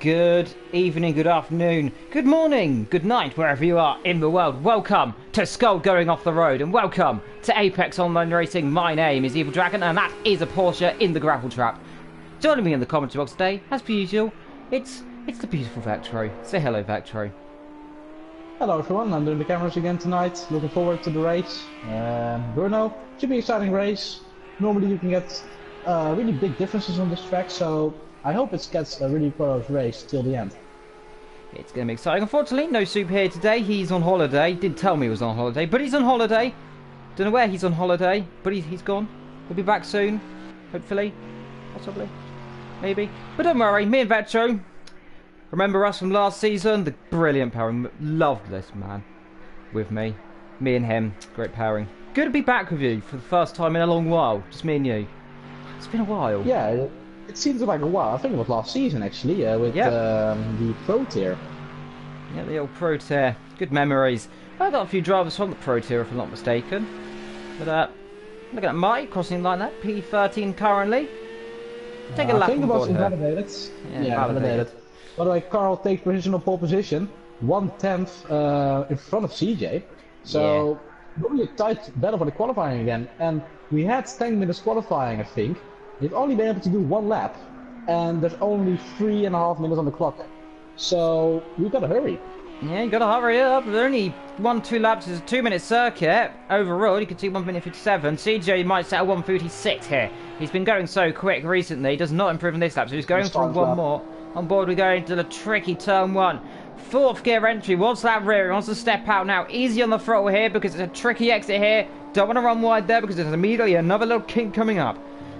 Good evening, good afternoon, good morning, good night, wherever you are in the world. Welcome to Skull Going Off the Road, and welcome to Apex Online Racing. My name is Evil Dragon, and that is a Porsche in the gravel trap. Joining me in the commentary box today, as per usual, it's the beautiful Vectro. Say hello, Vectro. Hello everyone, I'm doing the cameras again tonight. Looking forward to the race. Brno, should be an exciting race. Normally you can get really big differences on this track, so I hope it gets a really close race till the end. It's going to be exciting. Unfortunately, no Soup here today. He's on holiday. Didn't tell me he was on holiday, but he's on holiday. Don't know where he's on holiday, but he's gone. He'll be back soon, hopefully, possibly, maybe. But don't worry, me and Vetro, remember us from last season? The brilliant pairing. Loved this man with me. Me and him, great pairing. Good to be back with you for the first time in a long while. Just me and you. It's been a while. Yeah, it seems like a while. I think it was last season actually, with the Pro Tier. Yeah, the old Pro Tier. Good memories. I got a few drivers from the Pro Tier, if I'm not mistaken. But look at Mike crossing like that. P13 currently. Take a lap I think on it was board here. invalidated. Yeah, validated. By the way, Carl takes provisional pole position, 1/10 in front of CJ. So really a tight battle for the qualifying again. And we had 10 minutes qualifying, I think. We've only been able to do one lap, and there's only 3.5 minutes on the clock. So we gotta hurry. Yeah, you gotta hurry up. There's only 1-2 laps. It's a 2-minute circuit. Overall, you can see 1 minute 57. CJ might settle 1:36 here. He's been going so quick recently. He does not improve in this lap, so he's going for one more. On board we go into the tricky turn one. 4th gear entry. Wants that rear. He wants to step out now. Easy on the throttle here because it's a tricky exit here. Don't want to run wide there because there's immediately another little kink coming up.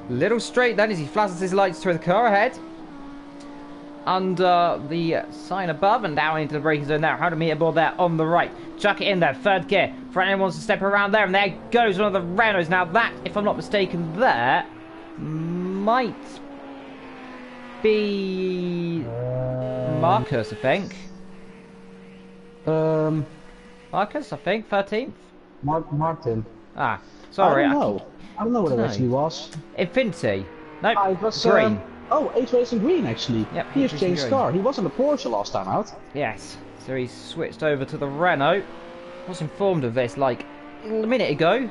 Little straight then as he flashes his lights to the car ahead. Under the sign above and down into the braking zone there. 100 meter board there on the right. Chuck it in there. 3rd gear. Front end wants to step around there, and there goes one of the Renaults. Now that, if I'm not mistaken, there might be Marcus, I think. Marcus, I think, 13th. Martin. Ah, sorry. I don't know what it actually was. Infinity. Nope. It was green. H Racing Green actually. Yep, he has changed car. He was in the Porsche last time out. Yes. So he's switched over to the Renault. Was informed of this like a minute ago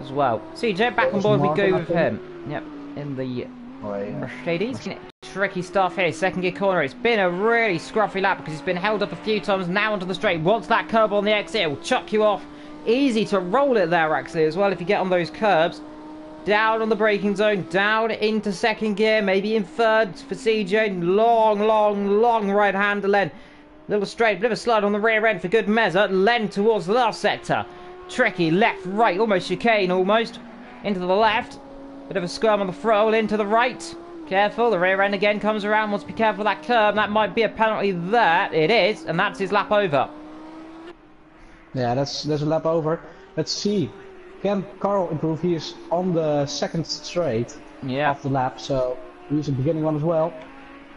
as well. CJ back on board. Martin, we go with him. Yep. In the Mercedes. Tricky stuff here. 2nd gear corner. It's been a really scruffy lap because he's been held up a few times. Now onto the straight. Wants that curb on the exit. It will chuck you off. Easy to roll it there actually as well if you get on those curbs. Down on the braking zone, down into 2nd gear, maybe in 3rd for CJ. Long right hand to Len. Little straight, bit of a slide on the rear end for good measure. Len towards the last sector. Tricky, left, right, almost chicane almost. Into the left. Bit of a skirm on the throttle, into the right. Careful, the rear end again comes around. Wants to be careful of that curb. That might be a penalty there. It is, and that's his lap over. Yeah, there's a lap over. Let's see. Can Carl improve? He is on the 2nd straight of the lap, so he's the beginning one as well.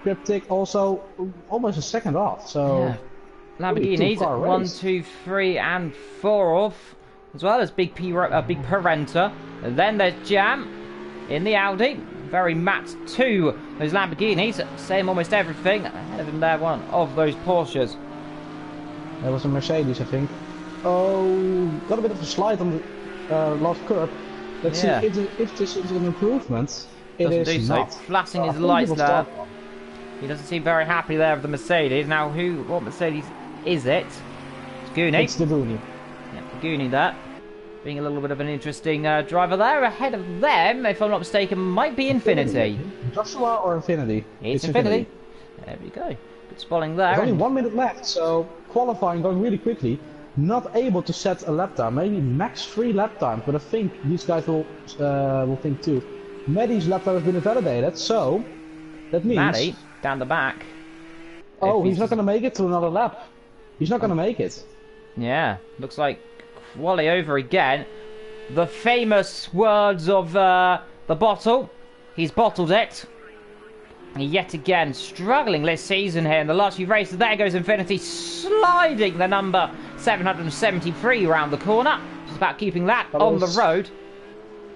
Cryptic also almost a 2nd off, so Lamborghinis 1, 2, 3, and 4 off, as well as Big Parenta. And then there's Jam in the Audi. Very matte to those Lamborghinis. Same almost everything. Ahead of him there, one of those Porsches. That was a Mercedes, I think. Oh, got a bit of a slide on the last curb. Let's see if this is an improvement. It is not. Flashing his lights there. He doesn't seem very happy there with the Mercedes. Now, what Mercedes is it? It's Goonie. It's the Goonie. Yeah, the Goonie there. Being a little bit of an interesting driver there. Ahead of them, if I'm not mistaken, might be Infinity. Joshua or Infinity? It's Infinity. There we go. Good spotting there. There's only 1 minute left, so qualifying going really quickly. Not able to set a lap time, maybe max 3 lap times, but I think these guys will think too. Maddie's lap time has been invalidated, so that means Maddie down the back. Oh, he's not going to make it to another lap. He's not going to make it. Yeah, looks like Wally over again. The famous words of the bottle. He's bottled it. Yet again, struggling this season here in the last few races. There goes Infinity, sliding the number 773 around the corner. Just about keeping that on the road.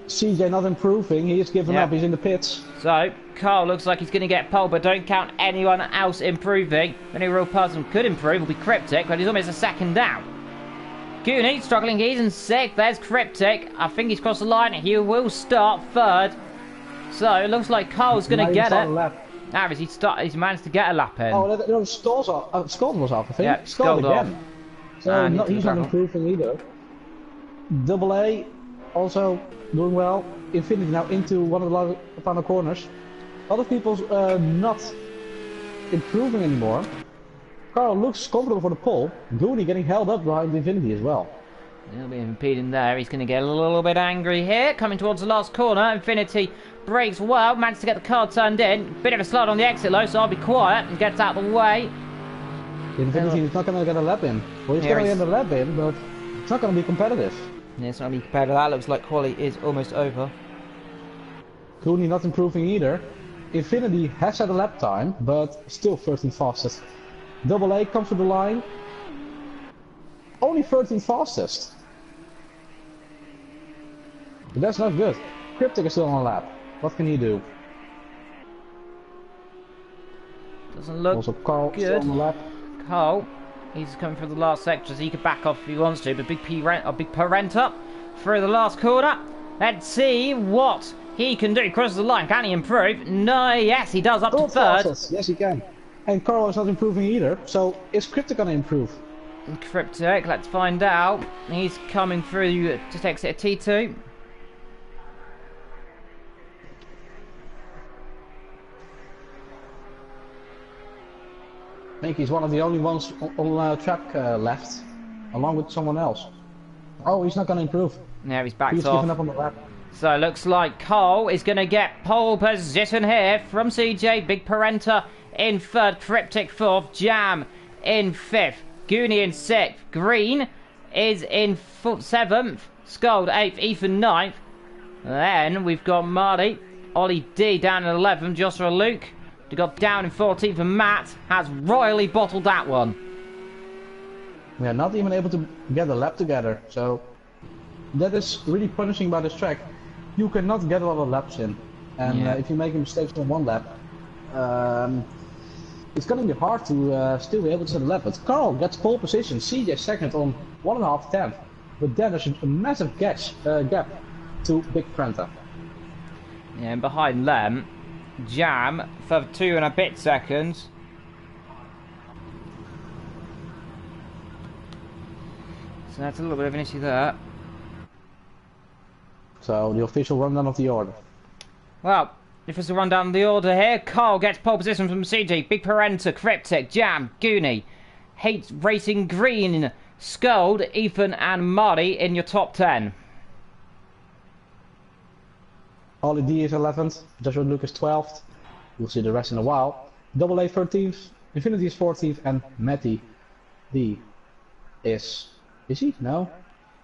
CJ not improving. He is giving up. He's in the pits. So, Carl looks like he's going to get pole, but don't count anyone else improving. The only real person who could improve will be Cryptic, but he's almost a second down. Goonie struggling, he's in 6th. There's Cryptic. I think he's crossed the line. He will start 3rd. So it looks like Carl's going to get it. He's managed to get a lap in. Oh, no, Scald was off, I think. Yeah, Scald again. Off. So he's not improving either. Double A also doing well. Infinity now into one of the final corners. Other people's not improving anymore. Carl looks comfortable for the pole. Goody getting held up behind Infinity as well. He'll be impeding there. He's going to get a little bit angry here. Coming towards the last corner. Infinity brakes well. Managed to get the car turned in. Bit of a slide on the exit though, so I'll be quiet and get out of the way. Infinity is not going to get a lap in. Well, he's going to get a lap in, but it's not going to be competitive. Yeah, it's not going to be competitive. That looks like quali is almost over. Cooney not improving either. Infinity has had a lap time, but still 13th fastest. Double A comes to the line. Only 13th fastest. But that's not good. Cryptic is still on a lap. What can he do? Doesn't look also, Carl good. Still on the lap. Carl, he's coming through the last sector, so he could back off if he wants to. But big Parent up through the last corner. Let's see what he can do. Crosses the line. Can he improve? No. Yes, he does. Up to 3rd. Yes, he can. And Carl is not improving either. So is Cryptic going to improve? Cryptic, let's find out. He's coming through just exit T2. I think he's one of the only ones on track left, along with someone else. Oh, he's not going to improve. Yeah, he's backed He's off. given up on the lap. So it looks like Carl is going to get pole position here from CJ. Big Parenta in 3rd, Cryptic 4th, Jam in 5th, Goonie in 6th, Green is in 7th, Scald 8th, Ethan 9th. Then we've got Marty, Ollie D down in 11th, Joshua Luke got down in 14th, and Matt has royally bottled that one. We are not even able to get a lap together, so that is really punishing by this track. You cannot get a lot of laps in, and if you make mistakes on one lap, it's going to be hard to still be able to set a lap. But Carl gets pole position, CJ 2nd on 1.5 tenth, but then there's a massive gap to Big Prenta. Yeah, and behind them, Jam for 2 and a bit seconds. So that's a little bit of an issue there. So the official rundown of the order. Well, if it's a rundown of the order here, Carl gets pole position from CG, Big Parenta, Cryptic, Jam, Goonie, Hate Racing Green, Scald, Ethan and Marty in your top 10. Ollie D is 11th, Joshua Lucas 12th. We'll see the rest in a while. Double A 13th, Infinity is 14th, and Matty D is he? No?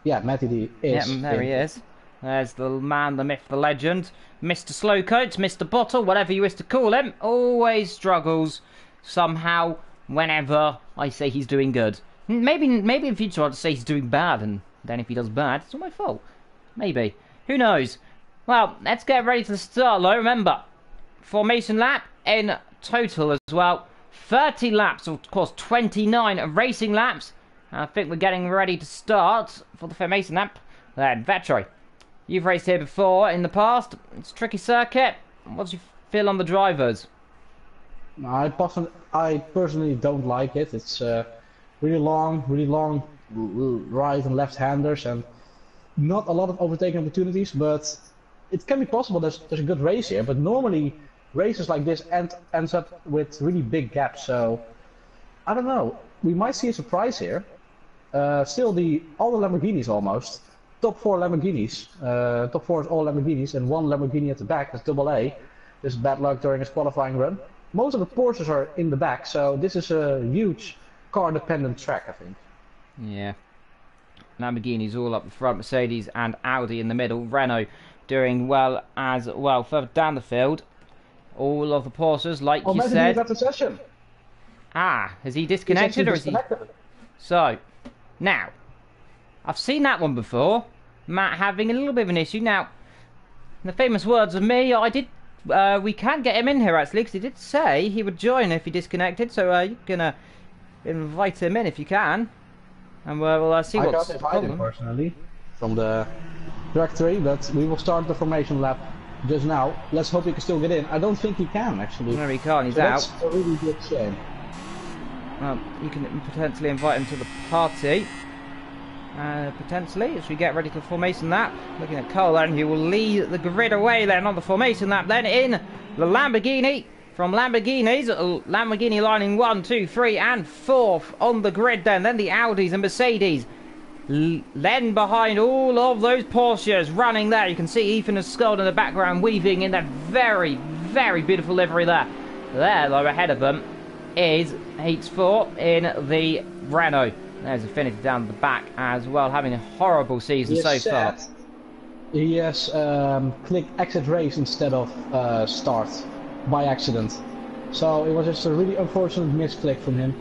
Yeah, Matty D is. Yeah, there he is. There's the man, the myth, the legend. Mr. Slowcoats, Mr. Bottle, whatever you wish to call him, always struggles somehow whenever I say he's doing good. Maybe in future I'll just say he's doing bad, and then if he does bad, it's not my fault. Maybe. Who knows? Well, let's get ready to start, though. Remember, formation lap in total as well. 30 laps, of course 29 racing laps. I think we're getting ready to start for the formation lap. Then, Vetri, you've raced here before in the past. It's a tricky circuit. What do you feel on the drivers? I personally don't like it. It's really long right and left-handers, and not a lot of overtaking opportunities, but it can be possible. There's a good race here, but normally races like this ends up with really big gaps, so I don't know. We might see a surprise here. Still all the Lamborghinis almost. Top 4 Lamborghinis. Top 4 is all Lamborghinis, and 1 Lamborghini at the back. That's double A. This is bad luck during his qualifying run. Most of the Porsches are in the back, so this is a huge car-dependent track, I think. Yeah. Lamborghinis all up the front, Mercedes and Audi in the middle. Renault doing well as well. Further down the field, all of the Porsches, like you said. Left the session. Ah, has he disconnected or is he? So, now, I've seen that one before. Matt having a little bit of an issue. Now, in the famous words of me, I did we can get him in here actually, because he did say he would join if he disconnected. So you can invite him in if you can, and we'll see what's I got invited personally from the directory, but we will start the formation lap just now. Let's hope he can still get in. I don't think he can actually. No, he can't. He's so out. That's a really good shame. Well, you can potentially invite him to the party. Potentially, as we get ready for the formation lap. Looking at Cole then, who will lead the grid away then on the formation lap. Then in the Lamborghini. From Lamborghinis, Lamborghini lining 1, 2, 3 and 4th on the grid then. Then the Audis and Mercedes. Then behind all of those Porsches running there. You can see Ethan and Skull in the background weaving in that very, very beautiful livery there. There, though, ahead of them is H4 in the Brno. There's Affinity down the back as well, having a horrible season so far. He has clicked exit race instead of start by accident. So it was just a really unfortunate misclick from him.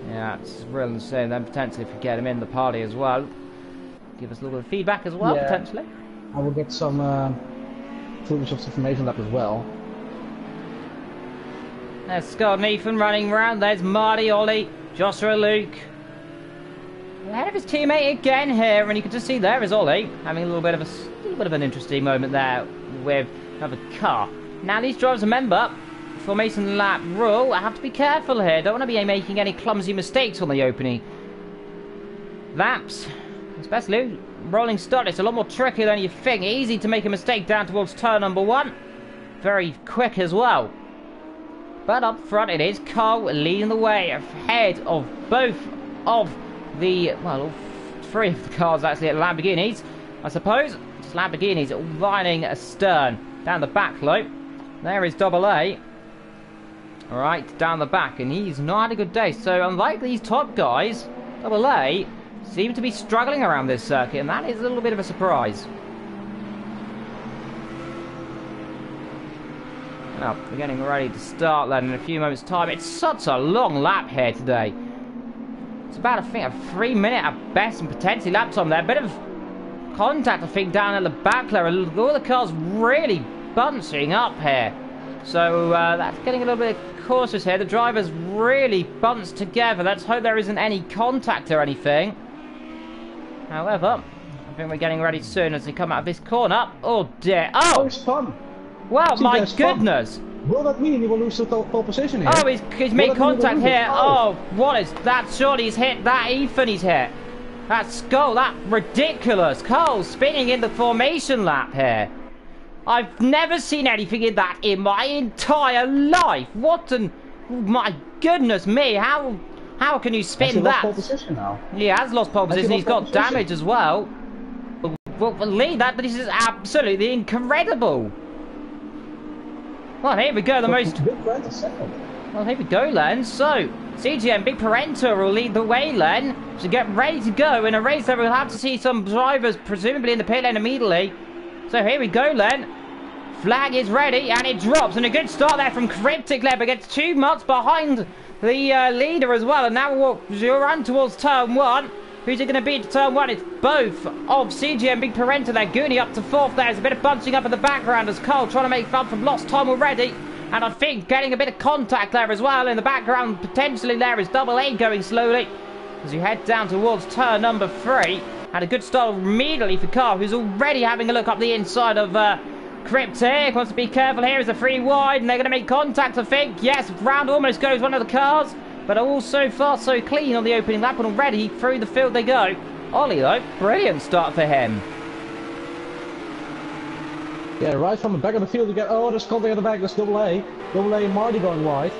Yeah, it's real insane. Then potentially if we get him in the party as well, give us a little bit of feedback as well, potentially. I will get some footage of the formation lap as well. There's Scott and Ethan running around. There's Marty, Ollie, Joshua, Luke. Ahead of his teammate again here, and you can just see there is Ollie having a little bit of an interesting moment there with another car. Now these drivers, remember, formation lap rule. I have to be careful here. Don't want to be making any clumsy mistakes on the opening laps, especially rolling start. It's a lot more tricky than you think. Easy to make a mistake down towards turn number 1. Very quick as well. But up front it is Cole leading the way ahead of both of the, well, 3 of the cars actually at Lamborghinis, I suppose. It's Lamborghinis lining astern. Down the back low. There is Double A. Alright, down the back, and he's not had a good day. So unlike these top guys, Double A seem to be struggling around this circuit, and that is a little bit of a surprise. Now, we're getting ready to start then in a few moments' time. It's such a long lap here today. It's about, I think, a 3 minute at best and potentially lap time there. A bit of contact, I think, down at the back there. All the cars really bunching up here. So that's getting a little bit cautious here. The drivers really bunched together. Let's hope there isn't any contact or anything. However, I think we're getting ready soon as they come out of this corner. Oh dear. Oh! It's fun. Wow, my goodness. Will that mean he will lose the pole position here? Oh, he's made contact here. Oh, what is that? Surely he's hit that. Ethan he's hit. That Skull, that ridiculous. Cole spinning in the formation lap here. I've never seen anything in that in my entire life. What an... My goodness me. How can you spin that? He has lost pole position now. He has lost pole position. He's got damage as well. Well, believe that, but this is absolutely incredible. Well, here we go. The most... Well, here we go, Len. So, CGM Big Parenta will lead the way, Len. So get ready to go in a race that we'll have to see some drivers presumably in the pit lane immediately. So here we go, Len. Flag is ready, and it drops. And a good start there from Cryptic Leopard. Gets 2 months behind the leader as well. And now we'll run towards turn 1. Who's it going to be to turn 1? It's both of CG and Big Parenta. They're Goonie up to 4th. There's a bit of bunching up in the background as Cole trying to make fun from lost time already. And I think getting a bit of contact there as well in the background. Potentially there is Double A going slowly as you head down towards turn number 3. Had a good start immediately for Carl, who's already having a look up the inside of Cryptic. Wants to be careful here as a 3 wide, and they're going to make contact, I think. Yes, round almost goes one of the cars. But all so far so clean on the opening lap, and already through the field they go. Ollie, though, brilliant start for him. Yeah, right from the back of the field you get, oh, there's contact at the back, there's Double A. Double A and Marty going wide.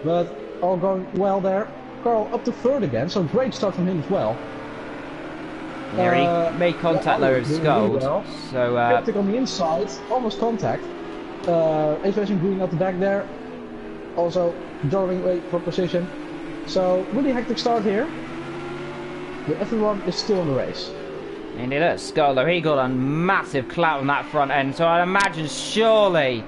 But all going well there. Carl up to 3rd again, so great start from him as well. Yeah, he made contact though with Scold. Well. So, Cryptic on the inside, almost contact. Aviation Green up the back there. Also drawing away for position. So really hectic start here. But everyone is still in the race. Indeed, look, Skull though, he got a massive clout on that front end. So I imagine surely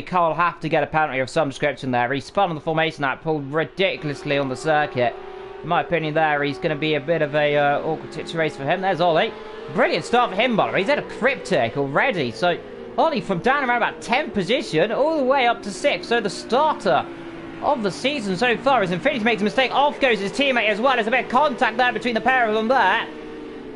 Cole will have to get a penalty of some description there. He spun on the formation that pulled ridiculously on the circuit. In my opinion there, he's going to be a bit of a awkward situation for him. There's Ollie. Brilliant start for him, by the way. He's had a Cryptic already. So Ollie from down around about 10th position all the way up to 6th. So the starter of the season so far as Infinity makes a mistake. Off goes his teammate as well. There's a bit of contact there between the pair of them there.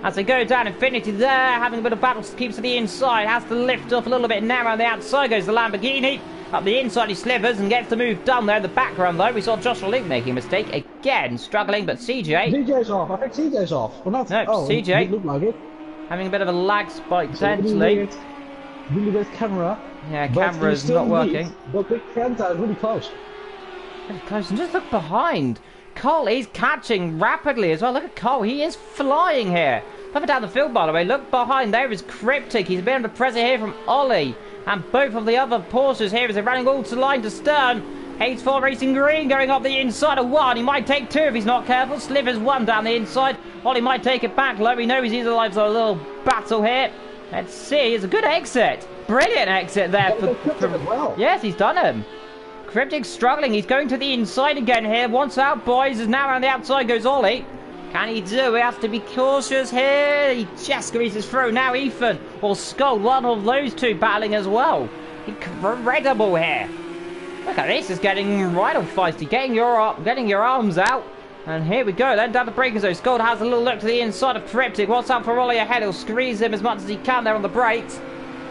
As they go down, Infinity there, having a bit of battle, keeps to the inside, has to lift off a little bit narrow on the outside, goes the Lamborghini. Up the inside he slivers and gets the move done there. In the background though, we saw Joshua Luke making a mistake again, struggling, but CJ... CJ's off, I think CJ's off. Well, not... No, oh, CJ it looked like it. Having a bit of a lag spike potentially. Really weird camera. Yeah, camera's not working. But Big Trenta is really close. Really close, and just look behind. Cole, he's catching rapidly as well. Look at Cole, he is flying here. Further down the field, by the way, look behind. There is Cryptic. He's been under pressure here from Ollie. And both of the other Porsches here as they're running all to line to stern. H4 Racing Green going up the inside of one. He might take two if he's not careful. Slivers one down the inside. Ollie might take it back low. He knows he's alive for a little battle here. Let's see. It's a good exit. Brilliant exit there. Well. Yes, he's done him. Cryptic's struggling. He's going to the inside again here. Once out, boys. Is now around the outside goes Ollie. Can he do? He has to be cautious here. He just greases through. Now Ethan or Skull, one of those two battling as well. Incredible here. Look at this. It's getting right on feisty. Getting your arms out. And here we go. Then down the breakers though. Skull has a little look to the inside of Cryptic. What's up for Ollie ahead? He'll squeeze him as much as he can there on the brakes.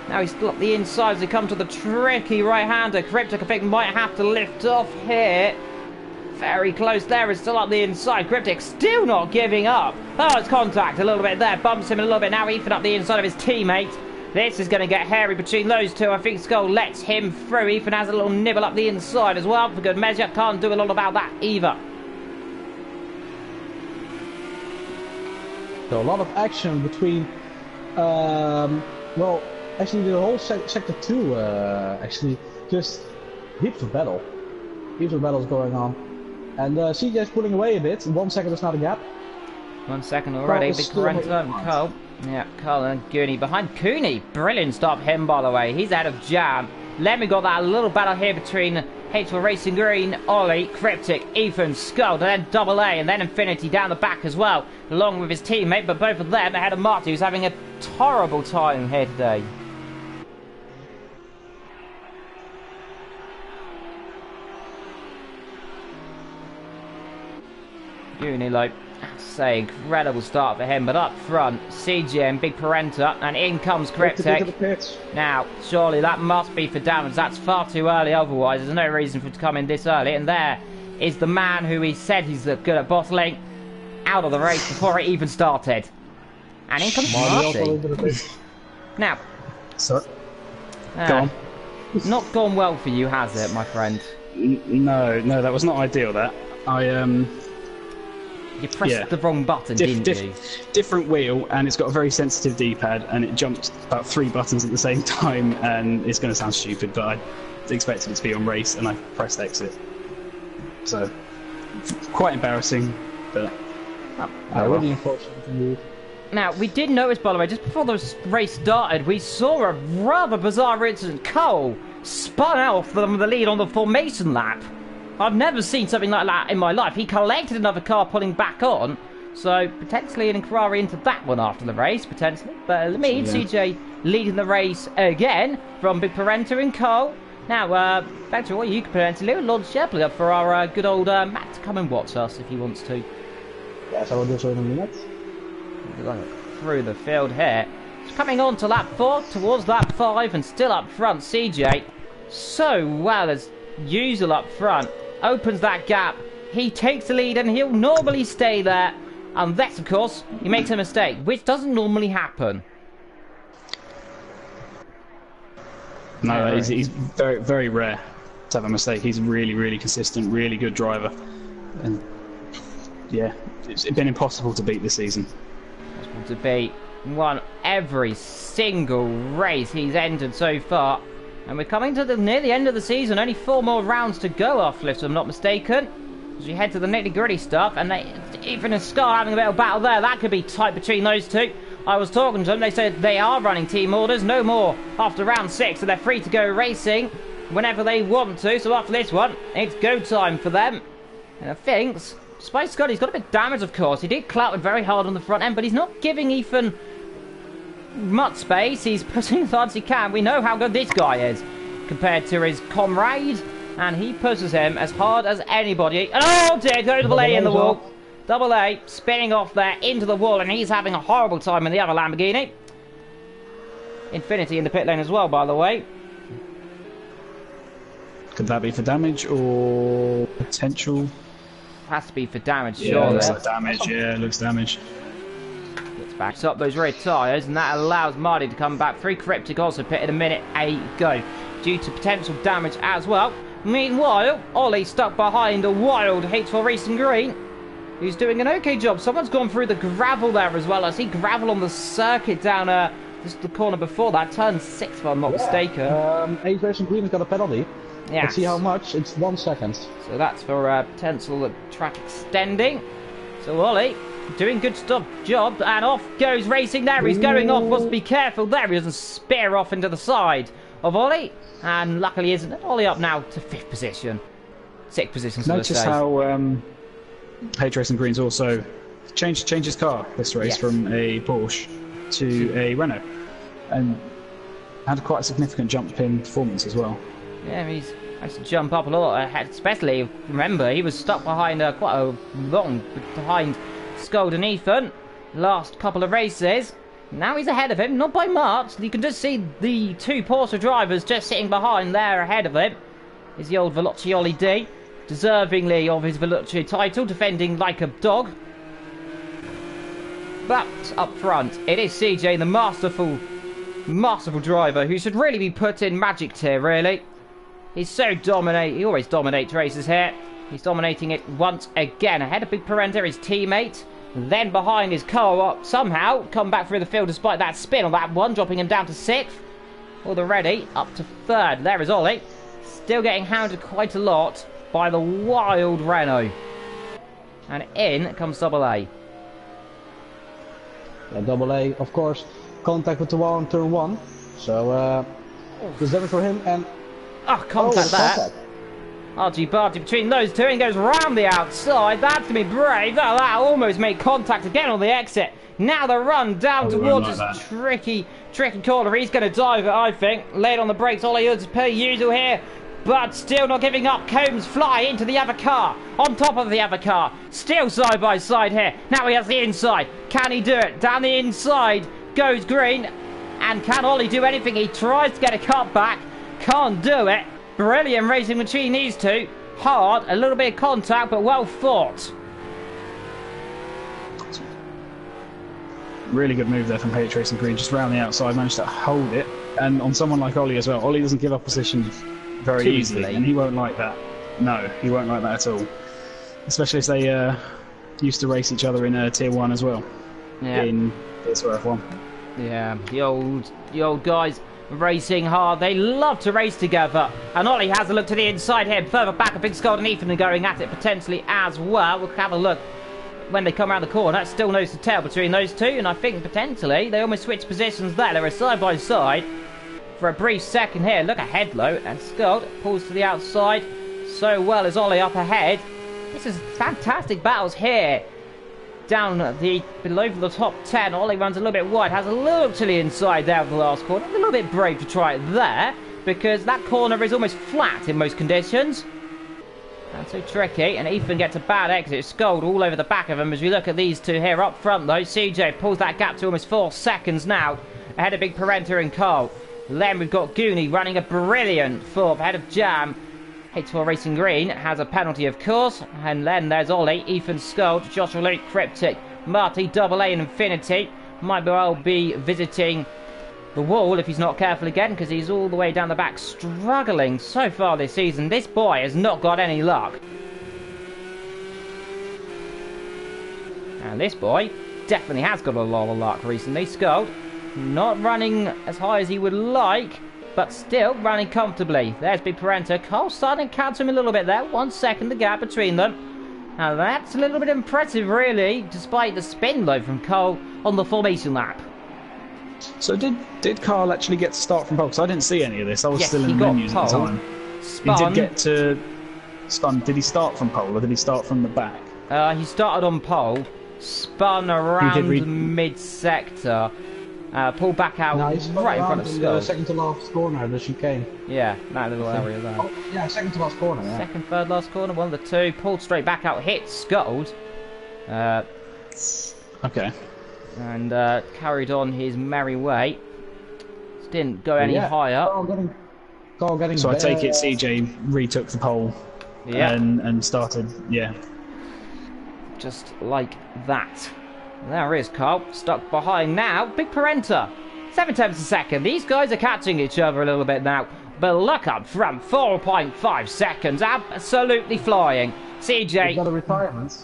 Now he's still up the inside as they come to the tricky right-hander. Cryptic, I think, might have to lift off here. Very close there. It's still up the inside. Cryptic still not giving up. Oh, it's contact a little bit there. Bumps him a little bit. Now Ethan up the inside of his teammate. This is going to get hairy between those two. I think Skull lets him through. Ethan has a little nibble up the inside as well. For good measure. Can't do a lot about that either. So a lot of action between... well, actually the whole Sector 2 actually just heaps of battle. Heaps of battles going on. And CJ's pulling away a bit. In 1 second there's not a gap. 1 second already. Big Parenta and Cole. Yeah, Cole and Goonie behind Cooney. Brilliant stop him, by the way. He's out of jam. Then we got that little battle here between H4 Racing Green, Ollie, Cryptic, Ethan, Skull, and then Double A, and then Infinity down the back as well, along with his teammate. But both of them ahead of Marty, who's having a horrible time here today. Goonie, like say, incredible start for him, but up front, CJ and Big Parenta, and in comes Cryptic. Now, surely that must be for damage. That's far too early otherwise. There's no reason for it to come in this early. And there is the man who he said he's good at bottling out of the race before it even started. And in comes Marty. Now, sorry. Go on. Not gone well for you, has it, my friend? No, that was not ideal, that. You pressed the wrong button, didn't you? Different wheel, and it's got a very sensitive D-pad, and it jumped about 3 buttons at the same time, and it's going to sound stupid, but I expected it to be on race, and I pressed exit. So, quite embarrassing, but... really unfortunate indeed. Now, we did notice, by the way, just before the race started, we saw a rather bizarre incident. Cole spun out from the lead on the formation lap. I've never seen something like that in my life. He collected another car pulling back on, so potentially an inquiry into that one after the race, potentially. But me, CJ leading the race again from Big Parenta and Cole. Now, back to what you can potentially do. Lord Shepley up for our good old Matt to come and watch us if he wants to. Yes, I will do so in a minute. Through the field here. It's coming on to lap 4, towards lap 5, and still up front, CJ. So well as usual up front. Opens that gap. He takes the lead and he'll normally stay there. Unless, of course, he makes a mistake, which doesn't normally happen. No, he's very, very rare to have a mistake. He's really, really consistent, really good driver. And, yeah, it's been impossible to beat this season. Impossible to beat. Won every single race he's entered so far. And we're coming to near the end of the season. Only 4 more rounds to go off, if I'm not mistaken. As we head to the nitty-gritty stuff. And Ethan and Scar having a bit of battle there. That could be tight between those two. I was talking to them. They said they are running team orders. No more after round 6. So they're free to go racing whenever they want to. So after this one, it's go time for them. And I think Spice Scott, he's got a bit of damage, of course. He did clout it very hard on the front end. But he's not giving Ethan much space. He's pushing as hard as he can. We know how good this guy is compared to his comrade. And he pushes him as hard as anybody. Oh dear, go to the A in the wall. Double A spinning off there into the wall, and he's having a horrible time in the other Lamborghini. Infinity in the pit lane as well, by the way. Could that be for damage or potential? Has to be for damage, Yeah, surely. looks like damage. Yeah, it looks damaged. Let's back up those rear tyres, and that allows Marty to come back through. Cryptic also pitted a minute ago due to potential damage as well. Meanwhile, Ollie stuck behind a wild H4 Racing Green, who's doing an okay job. Someone's gone through the gravel there as well. I see gravel on the circuit down just the corner before that. Turn 6, if I'm not mistaken. H4 Racing Green has got a penalty. Yeah. Let's see how much. It's 1 second. So that's for potential track extending. So Ollie doing good job, and off goes racing there. He's going off. Must be careful there. He doesn't spear off into the side of Ollie. And luckily isn't. Ollie up now to 5th position. 6th position. Notice how H Racing Green's also changed his car this race from a Porsche to a Renault, and had quite a significant jump in performance as well. Yeah, he's has to jump up a lot. Especially, remember, he was stuck behind quite a long behind Scold and Ethan last couple of races. Now he's ahead of him, not by much. You can just see the 2 Porsche drivers just sitting behind there ahead of him. Is the old Veloci Ollie D, deservingly of his Veloci title, defending like a dog. But up front, it is CJ, the masterful driver, who should really be put in Magic tier, really. He's so dominant. He always dominates races here. He's dominating it once again. Ahead of Big Parenta, his teammate. Then behind his co-op, somehow come back through the field despite that spin on that one, dropping him down to 6th. Already up to 3rd. There is Ollie. Still getting hounded quite a lot by the wild Renault. And in comes Double A. Yeah, Double A, of course, contact with the wall on turn 1. So, there's damage for him, and... Oh, contact that. Contact. Argy-bargy between those two, and goes round the outside. That's going to be brave. That almost made contact again on the exit. Now the run down towards this tricky corner. He's going to dive it, I think. Laid on the brakes, Ollie Hoods per usual here. But still not giving up. Combs fly into the other car. On top of the other car. Still side by side here. Now he has the inside. Can he do it? Down the inside goes Green. And can Ollie do anything? He tries to get a cut back. Can't do it. Brilliant racing between these two. Hard, a little bit of contact, but well fought. Really good move there from H Racing Green, just round the outside, managed to hold it. And on someone like Ollie as well, Ollie doesn't give up position very easily, and he won't like that. No, he won't like that at all. Especially as they used to race each other in Tier 1 as well. Yeah. In PS4 F1. Yeah, the old guys racing hard. They love to race together. And Ollie has a look to the inside here. Further back, a big Scott and Ethan are going at it potentially as well. We'll have a look when they come around the corner. That's still nose to tail between those two. And I think potentially they almost switch positions there. They were side by side for a brief second here. Look ahead low. And Scott pulls to the outside so well as Ollie up ahead. This is fantastic battles here. Down below the top 10, Ollie runs a little bit wide, has a look to the inside there of the last corner. A little bit brave to try it there, because that corner is almost flat in most conditions. That's so tricky, and Ethan gets a bad exit. Scold all over the back of him as we look at these two here up front though. CJ pulls that gap to almost 4 seconds now, ahead of Big Parenta and Cole. Then we've got Goonie running a brilliant 4th ahead of Jam. H4 Racing Green has a penalty, of course. And then there's Ollie, Ethan Scold, Joshua Luke, Cryptic, Marty, Double A and Infinity. Might well be visiting the wall if he's not careful again, because he's all the way down the back, struggling so far this season. This boy has not got any luck. And this boy definitely has got a lot of luck recently. Scold, not running as high as he would like, but still running comfortably. There's Big Parenta. Cole starting to counter him a little bit there. 1 second the gap between them. Now that's a little bit impressive, really, despite the spin low from Cole on the formation lap. So did Carl actually get to start from pole? Because I didn't see any of this. I was still in the menus at the time. Spun. He did get to spun. Did he start from pole or did he start from the back? He started on pole, spun around the mid-sector, Pulled back out No, he's right in front of Skull. the second to last corner, the chicane. Yeah, that little area there. Oh, yeah, second to last corner. Yeah. Second, third last corner, one of the two. Pulled straight back out, hit Scuttled. Okay. And carried on his merry way. Didn't go any higher. Carl getting so I take it CJ retook the pole and started, just like that. There is Carl, stuck behind now. Big Parenta, 7/10 a second. These guys are catching each other a little bit now. But look up front, 4.5 seconds. Absolutely flying. CJ. He's got a retirement.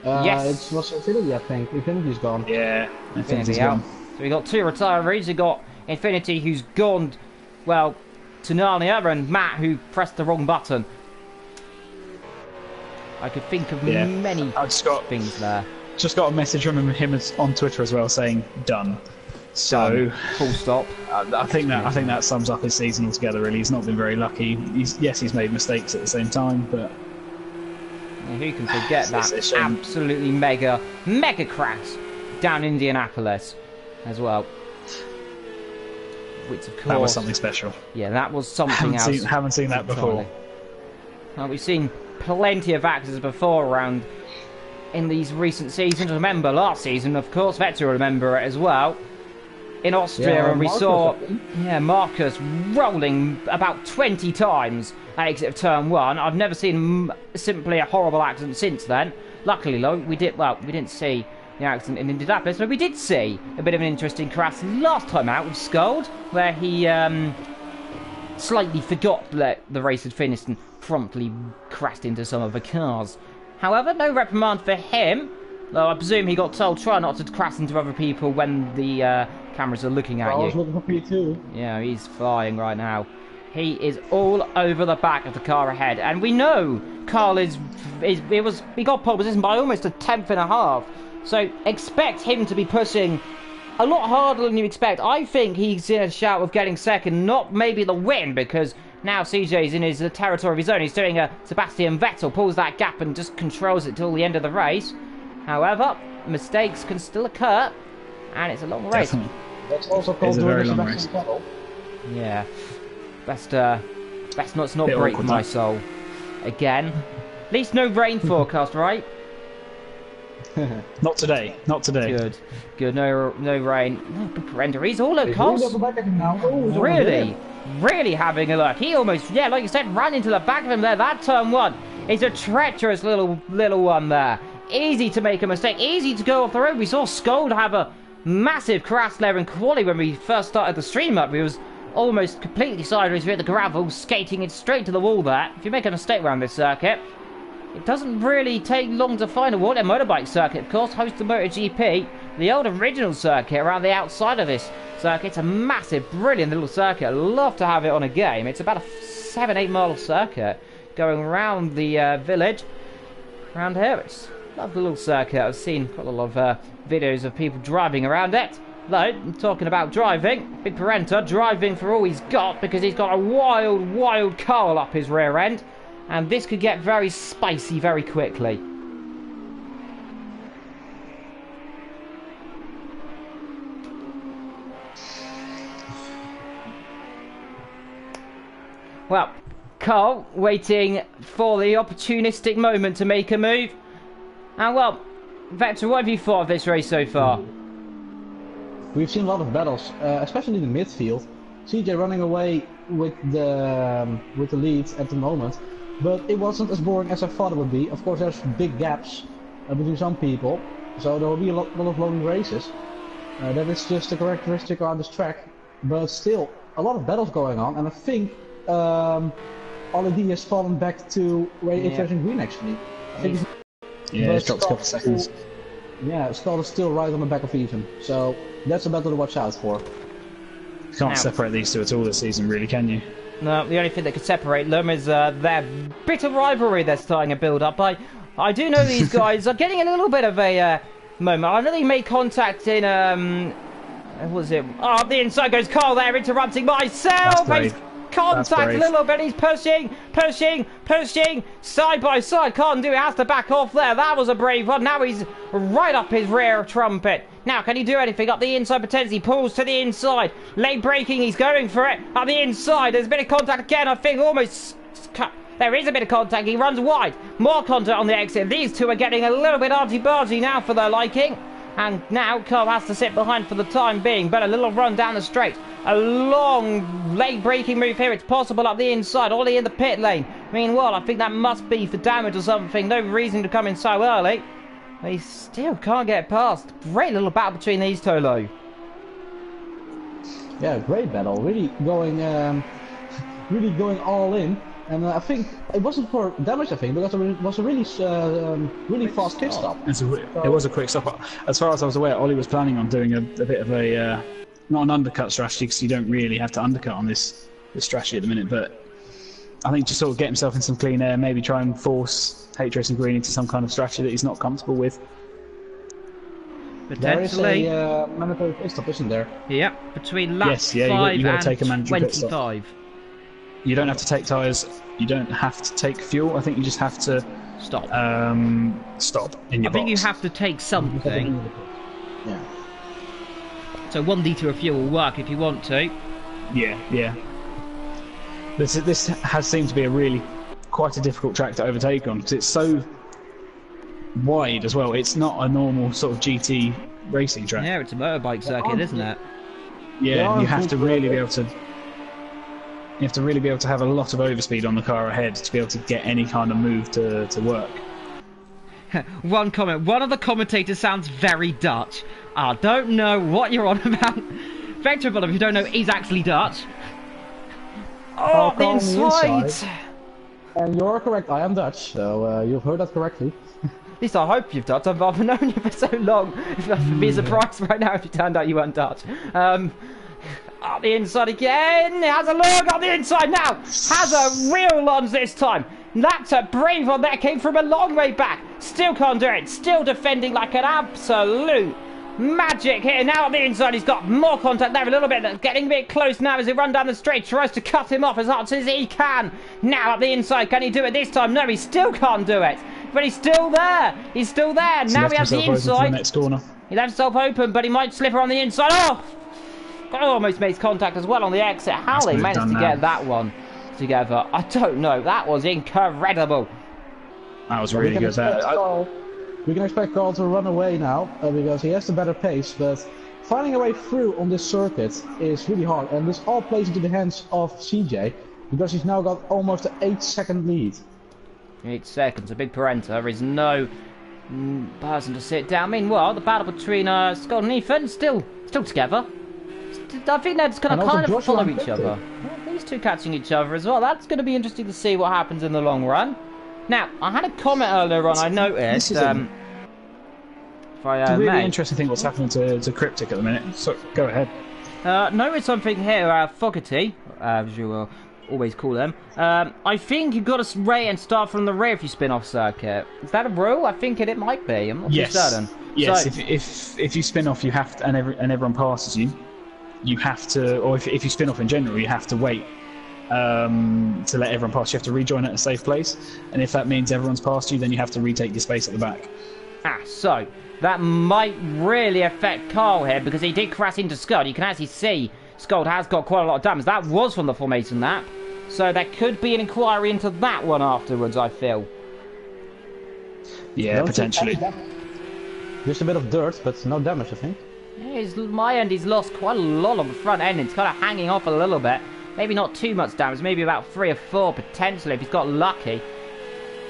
Yes. It was Infinity, I think. Infinity's gone. Yeah, Infinity out. So we got two retirees. We got Infinity, who's gone, well, to Narnia, and Matt, who pressed the wrong button. I could think of many things there. Just got a message from him on Twitter as well saying done. So full stop. I think that sums up his season altogether. Really, he's not been very lucky. He's made mistakes at the same time, but who can forget that absolutely mega crash down Indianapolis as well? Which of course that was something special. Yeah, that was something else. Haven't seen that before. Well, we've seen plenty of accidents before around in these recent seasons. Remember last season, of course, Vettel will remember it as well. In Austria, and we saw Marcus rolling about 20 times at exit of turn 1. I've never seen simply a horrible accident since then. Luckily, though, we didn't see the accident in Indianapolis, but we did see a bit of an interesting crash last time out with Skuld, where he slightly forgot that the race had finished and promptly crashed into some of the cars. However, no reprimand for him, though I presume he got told try not to crash into other people when the cameras are looking at you. I was looking for P2. Yeah, he's flying right now. He is all over the back of the car ahead, and we know Carl he got pole position by almost a 10th and a half. So expect him to be pushing a lot harder than you expect. I think he's in a shout of getting second, not maybe the win, because now CJ's in his territory of his own. He's doing a Sebastian Vettel, pulls that gap and just controls it till the end of the race. However, mistakes can still occur, and it's a long race. Definitely. That's also called a very long Sebastian race. Vettel. Yeah, best not break awkward, my huh? soul again. At least no rain forecast, right? Not today. Good. No rain. No big render. He's all at cost. Really having a look. He almost, like you said, ran into the back of him there. That turn 1 is a treacherous little one there. Easy to make a mistake. Easy to go off the road. We saw Skuld have a massive crash there in quali when we first started the stream up. He was almost completely sideways through the gravel, skating it straight to the wall there. If you make a mistake around this circuit, it doesn't really take long to find a wall. A motorbike circuit, of course, hosts the MotoGP, the old original circuit around the outside of this circuit. It's a massive, brilliant little circuit. I'd love to have it on a game. It's about a 7-8 mile circuit going around the village around here. It's a lovely little circuit. I've seen quite a lot of videos of people driving around it. Though, talking about driving, Big Parenta driving for all he's got, because he's got a wild Carl up his rear end. And this could get very spicy very quickly. Well, Carl waiting for the opportunistic moment to make a move. And well, Vettel, what have you thought of this race so far? We've seen a lot of battles, especially in the midfield. CJ running away with the lead at the moment. But it wasn't as boring as I thought it would be. Of course, there's big gaps between some people, so there will be a lot of long races. That is just a characteristic on this track. But still, a lot of battles going on, and I think Ollie has fallen back to where it is in green actually. I think it's dropped a couple of seconds. Yeah, Scott is still right on the back of Ethan, so that's a battle to watch out for. Can't separate these two at all this season, really, can you? No, the only thing that could separate them is their bit of rivalry they're starting to build up. I do know these guys are getting a little bit of a moment. I know they made contact in what was it? Oh, the inside goes Carl there, interrupting myself. He's contact a little bit. He's pushing side by side. Can't do it. Has to back off there. That was a brave one. Now he's right up his rear trumpet. Now, can he do anything up the inside potentially? Pulls to the inside. Late braking, he's going for it. Up the inside, there's a bit of contact again, I think almost... There is a bit of contact, he runs wide. More contact on the exit. These two are getting a little bit argy-bargy now for their liking. And now Carl has to sit behind for the time being. But a little run down the straight. A long late braking move here. It's possible up the inside. Ollie in the pit lane. Meanwhile, I think that must be for damage or something. No reason to come in so early. They still can't get past. Great little battle between these two, though. Yeah, great battle. Really going all in. And I think it wasn't for damage, I think, because it was a really fast pit stop. It was a quick stop. As far as I was aware, Ollie was planning on doing a bit of a, not an undercut strategy, because you don't really have to undercut on this strategy at the minute, but I think just sort of get himself in some clean air, maybe try and force H Racing Green into some kind of strategy that he's not comfortable with. Potentially. There is a mandatory pit stop, isn't there? Yep, between lap 5 you gotta and take a mandatory pit stop. 25. You don't have to take tyres, you don't have to take fuel, I think you just have to stop. Stop in your box. I think you have to take something. Yeah. So 1 litre of fuel will work if you want to. Yeah. This has seemed to be quite a difficult track to overtake on, because it's so wide as well. It's not a normal sort of GT racing track. Yeah, it's a motorbike circuit, isn't it? Yeah, you have to really be able to... You have to really be able to have a lot of overspeed on the car ahead to be able to get any kind of move to work. One comment. One of the commentators sounds very Dutch. I don't know what you're on about. Vectorable, if you don't know, he's actually Dutch. Oh, the inside! And you're correct, I am Dutch, so you've heard that correctly. At least I hope you've Dutch. I've known you for so long. It'd be a surprise right now if it turned out you weren't Dutch. Up the inside again. Has a look on the inside now. Has a real lunge this time. That's a brave one that came from a long way back. Still can't do it. Still defending like an absolute magic here. Now on the inside, he's got more contact there a little bit. Getting a bit close now as he runs down the straight. Tries to cut him off as hard as he can. Now up the inside, can he do it this time? No, he still can't do it. But he's still there. He's still there. Now he has the inside. Next corner. He left himself open, but he might slip her on the inside. Oh! Almost makes contact as well on the exit. How they managed to get that one together, I don't know. That was incredible. That was really good. We can expect Carl to run away now because he has the better pace, but finding a way through on this circuit is really hard, and this all plays into the hands of CJ because he's now got almost an 8-second lead. 8 seconds. A big Parenta. There is no person to sit down. Meanwhile, the battle between Scott and Ethan still together. I think they're just kind of follow each other. Yeah, these two catching each other as well. That's going to be interesting to see what happens in the long run. Now, I had a comment earlier on. I noticed. It's a really interesting thing what's happening to Cryptic at the minute. So go ahead. Notice something here, Fogarty, as you will always call them. I think you've got to rate and start from the rear if you spin off circuit. Is that a rule? I think it might be. I'm not too certain. Yes. So, if you spin off, you have to, and everyone passes you. You have to, or if you spin off in general, you have to wait to let everyone pass. You have to rejoin at a safe place, and if that means everyone's passed you, then you have to retake your space at the back. So that might really affect Carl here because he did crash into Scott. You can actually see Scott has got quite a lot of damage. That was from the formation lap, so there could be an inquiry into that one afterwards, I feel. Yeah, potentially. Just a bit of dirt, but no damage, I think. My end, he's lost quite a lot on the front end. It's kind of hanging off a little bit. Maybe not too much damage. Maybe about 3 or 4 potentially if he's got lucky.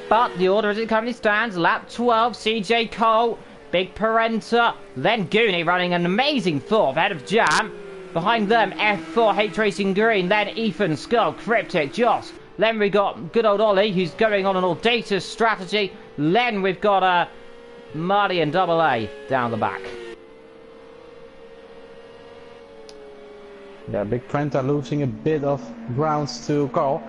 But the order as it currently stands, lap 12, CJ Cole, Big Parenta, then Goonie running an amazing 4th ahead of Jam. Behind them, F4, H Racing Green, then Ethan, Skull, Cryptic, Joss. Then we got good old Ollie, who's going on an audacious strategy. Then we've got Marty and Double A down the back. Yeah, Big Prenta losing a bit of ground to Carl.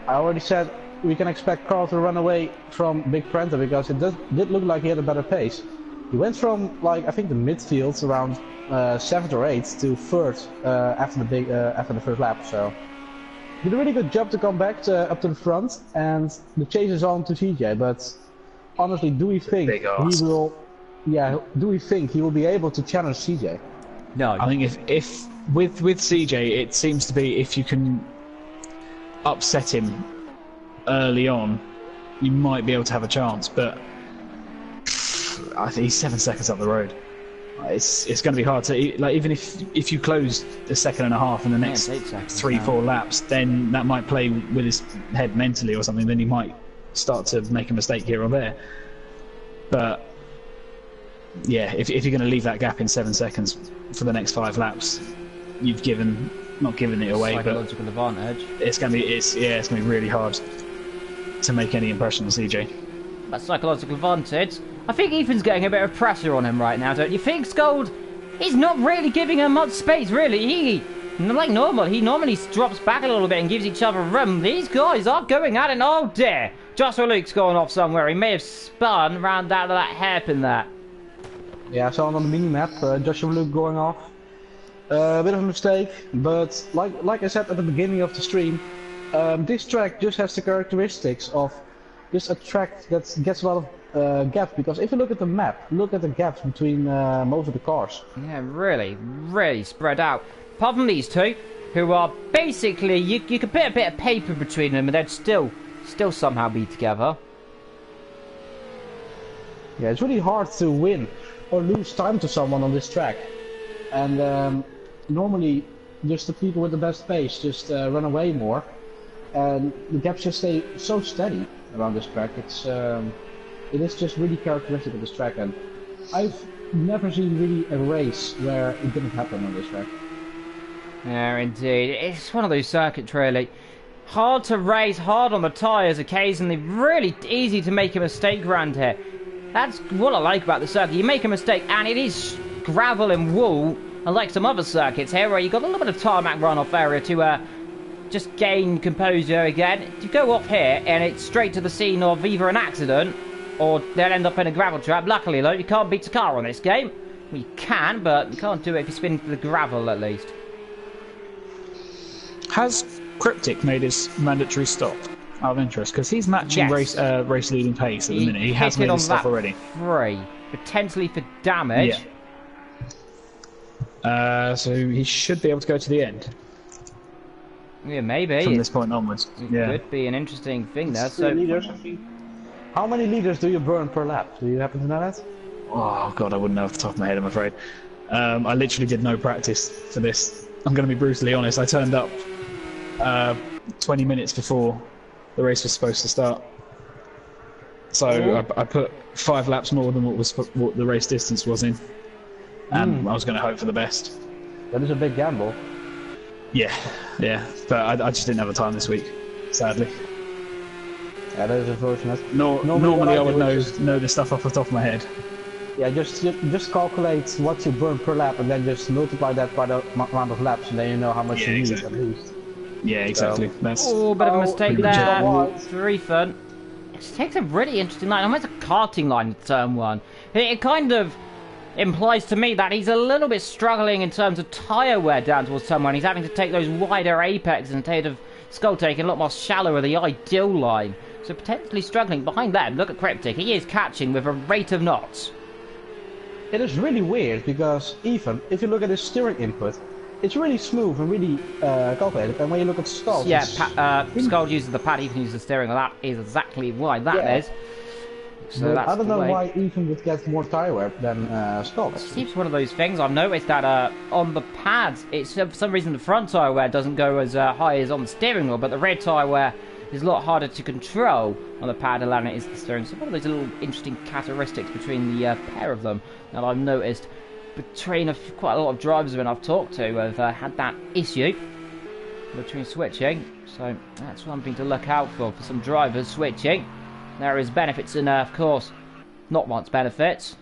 I already said we can expect Carl to run away from Big Prenta because it did look like he had a better pace. He went from, like, I think the midfield around 7th or 8th to 3rd after the first lap, so did a really good job to come back up to the front, and the chase is on to CJ, but honestly, do we think he will yeah, do we think he will be able to challenge CJ? No. I think if with CJ, it seems to be if you can upset him early on, you might be able to have a chance. But I think he's 7 seconds up the road. It's going to be hard to like even if you close a second and a half in the next 3-4 laps, then that might play with his head mentally or something. Then he might start to make a mistake here or there. But yeah, if you're going to leave that gap in 7 seconds for the next 5 laps, you've not given it away, psychological but advantage. it's going to be really hard to make any impression on CJ. That psychological advantage. I think Ethan's getting a bit of pressure on him right now, don't you think, Scold? He's not really giving him much space, really. Like normal, he normally drops back a little bit and gives each other room. These guys are going at it. Oh dear. Joshua Luke's going off somewhere. He may have spun round out of that hairpin there. Yeah, so on the mini-map, Joshua Luke going off. A bit of a mistake, but like I said at the beginning of the stream, this track just has the characteristics of just a track that gets a lot of gaps, because if you look at the map, look at the gaps between most of the cars. Yeah, really spread out. Apart from these two, who are basically, you could put a bit of paper between them and they'd still somehow be together. Yeah, it's really hard to win or lose time to someone on this track. And normally, just the people with the best pace just run away more. And the gaps just stay so steady around this track. It is just really characteristic of this track, and I've never seen really a race where it didn't happen on this track. Yeah, indeed. It's one of those circuits, really. Hard to race, hard on the tyres occasionally, really easy to make a mistake around here. That's what I like about the circuit. You make a mistake, and it is gravel and wool, unlike some other circuits here, where you've got a little bit of tarmac runoff area to just gain composure again. You go off here, and it's straight to the scene of either an accident, or they'll end up in a gravel trap. Luckily, though, you can't beat a car on this game. Well, you can, but you can't do it if you spin into the gravel, at least. Has Cryptic made his mandatory stop out of interest? Because he's matching race leading pace at the minute. He has made his stop already. Free, potentially for damage. Yeah. So he should be able to go to the end. Yeah, maybe. From this point onwards. It could be an interesting thing there. So, how many liters do you burn per lap? Do you happen to know that? Oh god, I wouldn't know off the top of my head, I'm afraid. I literally did no practice for this. I'm going to be brutally honest. I turned up 20 minutes before the race was supposed to start. So I put 5 laps more than what the race distance was in. And I was going to hope for the best. That is a big gamble. Yeah. But I just didn't have the time this week, sadly. Yeah, that is unfortunate. Normally I would know this stuff off the top of my head. Yeah, just calculate what you burn per lap and then just multiply that by the amount of laps, and then you know how much you need at least. Yeah, exactly. Oh, bit of a mistake there. Very fun. It takes a really interesting line. Almost a karting line in turn 1. It kind of implies to me that he's a little bit struggling in terms of tyre wear down towards turn 1. He's having to take those wider apex instead of Skull taking a lot more shallow of the ideal line. So potentially struggling. Behind them, look at Cryptic. He is catching with a rate of knots. It is really weird because even if you look at his steering input, it's really smooth and really calculated. And when you look at Skull, Skull uses the pad, Ethan uses the steering. That is exactly why that is. So I don't know why Ethan would get more tyre wear than Skull. It seems one of those things. I've noticed that on the pads, it's for some reason the front tyre wear doesn't go as high as on the steering wheel, but the rear tyre wear is a lot harder to control on the pad than it is the steering. So one of those little interesting characteristics between the pair of them that I've noticed between quite a lot of drivers when I've talked to have had that issue between switching. So that's something to look out for some drivers switching. There is benefits and of course not much benefits.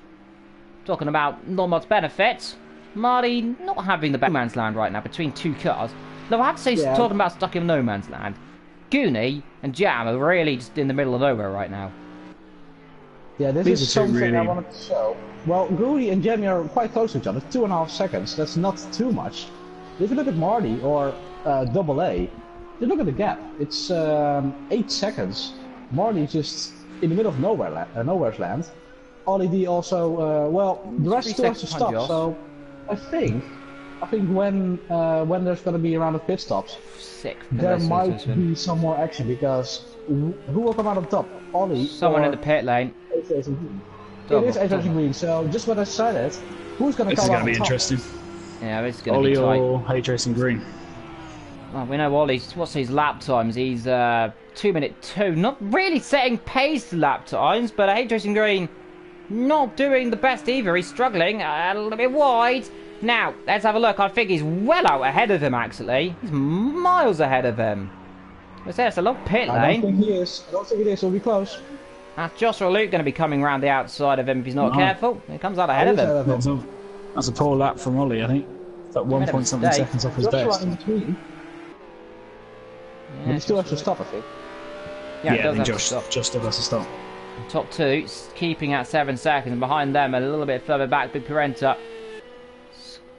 Talking about not much benefits, Marty not having the no man's land right now between 2 cars. Though I have to say, talking about stuck in no man's land, Goonie and Jam are really just in the middle of nowhere right now. Yeah, this is something I wanted to show. Well, Goonie and Jam are quite close to each other, 2.5 seconds. That's not too much. If you look at Marty or Double A, you look at the gap. It's 8 seconds. Marty's just in the middle of nowhere's land. Ollie D also, well, the rest still has to stop, Josh. so I think when there's going to be a round of pit stops, there might be some more action, because who will come out on top? Ollie? Someone in the pit lane. It is A-Racing Green, so just what I said it, who's going to come out on top? This is going to be interesting. Yeah, this is going to be tight. Ollie or A-Racing Green? Well, we know Ollie's, what's his lap times? He's 2:02. Not really setting pace lap times, but A-Racing Green not doing the best either. He's struggling a little bit wide. Now, let's have a look. I think he's well out ahead of him, actually. He's miles ahead of him. Let's say it's a long pit lane. I don't think he is. I don't think it is. It'll be close. That's Joshua Luke going to be coming round the outside of him if he's not careful. He comes out ahead of him. That's a poor lap from Ollie, I think. About 1 point something seconds off his best. In between. Yeah, but he still has to stop, I think. Yeah, I think Josh still has to stop. Top two, keeping at 7 seconds, and behind them a little bit further back, Big Parenta.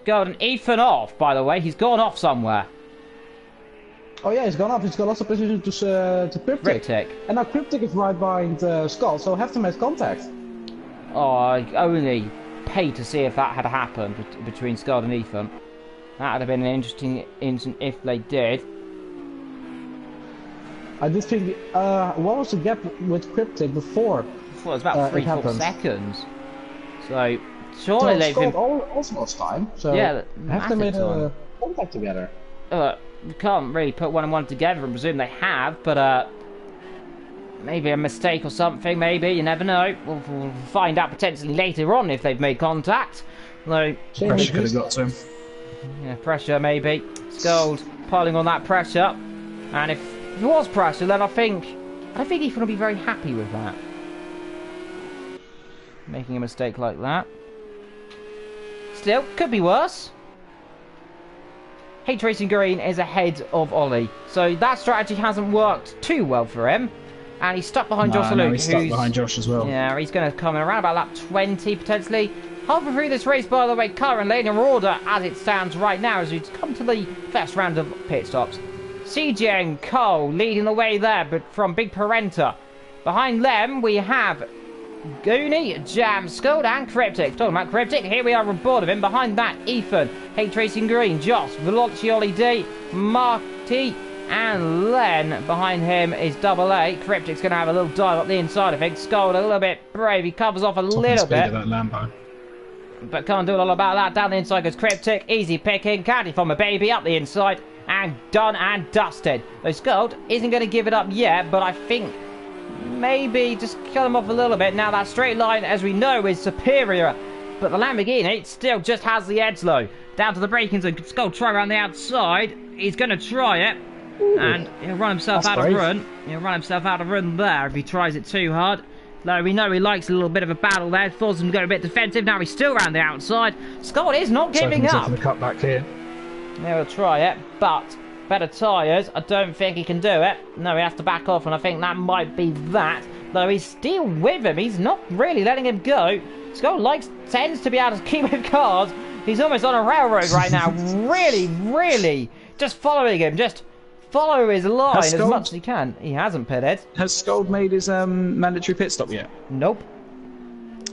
Golden Ethan off, by the way. He's gone off somewhere. Oh yeah, he's gone off. He's got lots of position to Cryptic. And now Cryptic is right behind Skull, so have to make contact. Oh, I only paid to see if that had happened between Skull and Ethan. That would have been an interesting incident if they did. I did think, what was the gap with Cryptic before? Before it was about 3-4 seconds. So, surely they've been... also lost time, so yeah, have to make a contact together. We can't really put one and one together and presume they have, but maybe a mistake or something, maybe, you never know. We'll find out potentially later on if they've made contact. Though, pressure could have got to him. Yeah, pressure maybe. Scold piling on that pressure. And if it was pressure, then I think Ethan will be very happy with that. Making a mistake like that. Still, could be worse. H Racing Green is ahead of Ollie, so that strategy hasn't worked too well for him, and he's stuck behind Josh Luke. He's stuck behind Josh as well. Yeah, he's going to come in around about lap 20 potentially. Halfway through this race, by the way, currently in order as it stands right now, as we come to the first round of pit stops. CJ and Cole leading the way there, but from Big Parenta. Behind them we have Goonie, Jam, Scold and Cryptic. Talking about Cryptic, here we are on board of him. Behind that, Ethan, H Racing Green, Josh, Veloci, Ollie D, Marty and Len. Behind him is Double A. Cryptic's going to have a little dive up the inside, I think. Scold a little bit brave, he covers off a little bit. Of that Lambo. But can't do a lot about that. Down the inside goes Cryptic, easy picking, candy from a baby up the inside. And done and dusted. Though Scold isn't going to give it up yet, but I think maybe just cut him off a little bit. Now that straight line, as we know, is superior, but the Lamborghini still just has the edge low. Down to the braking zone. Skull try around the outside. He's going to try it, and he'll run himself out of run. He'll run himself out of run there if he tries it too hard. Though we know he likes a little bit of a battle there. Thought him to go a bit defensive. Now he's still around the outside. Skull is not giving up. The cut back here. Yeah, we'll try it, but better tyres. I don't think he can do it. No, he has to back off, and I think that might be that. Though he's still with him. He's not really letting him go. Skull tends to be able to keep with cars. He's almost on a railroad right now. really, just following him. Just follow his line as much as he can. He hasn't pitted. Has Scold made his mandatory pit stop yet? Nope.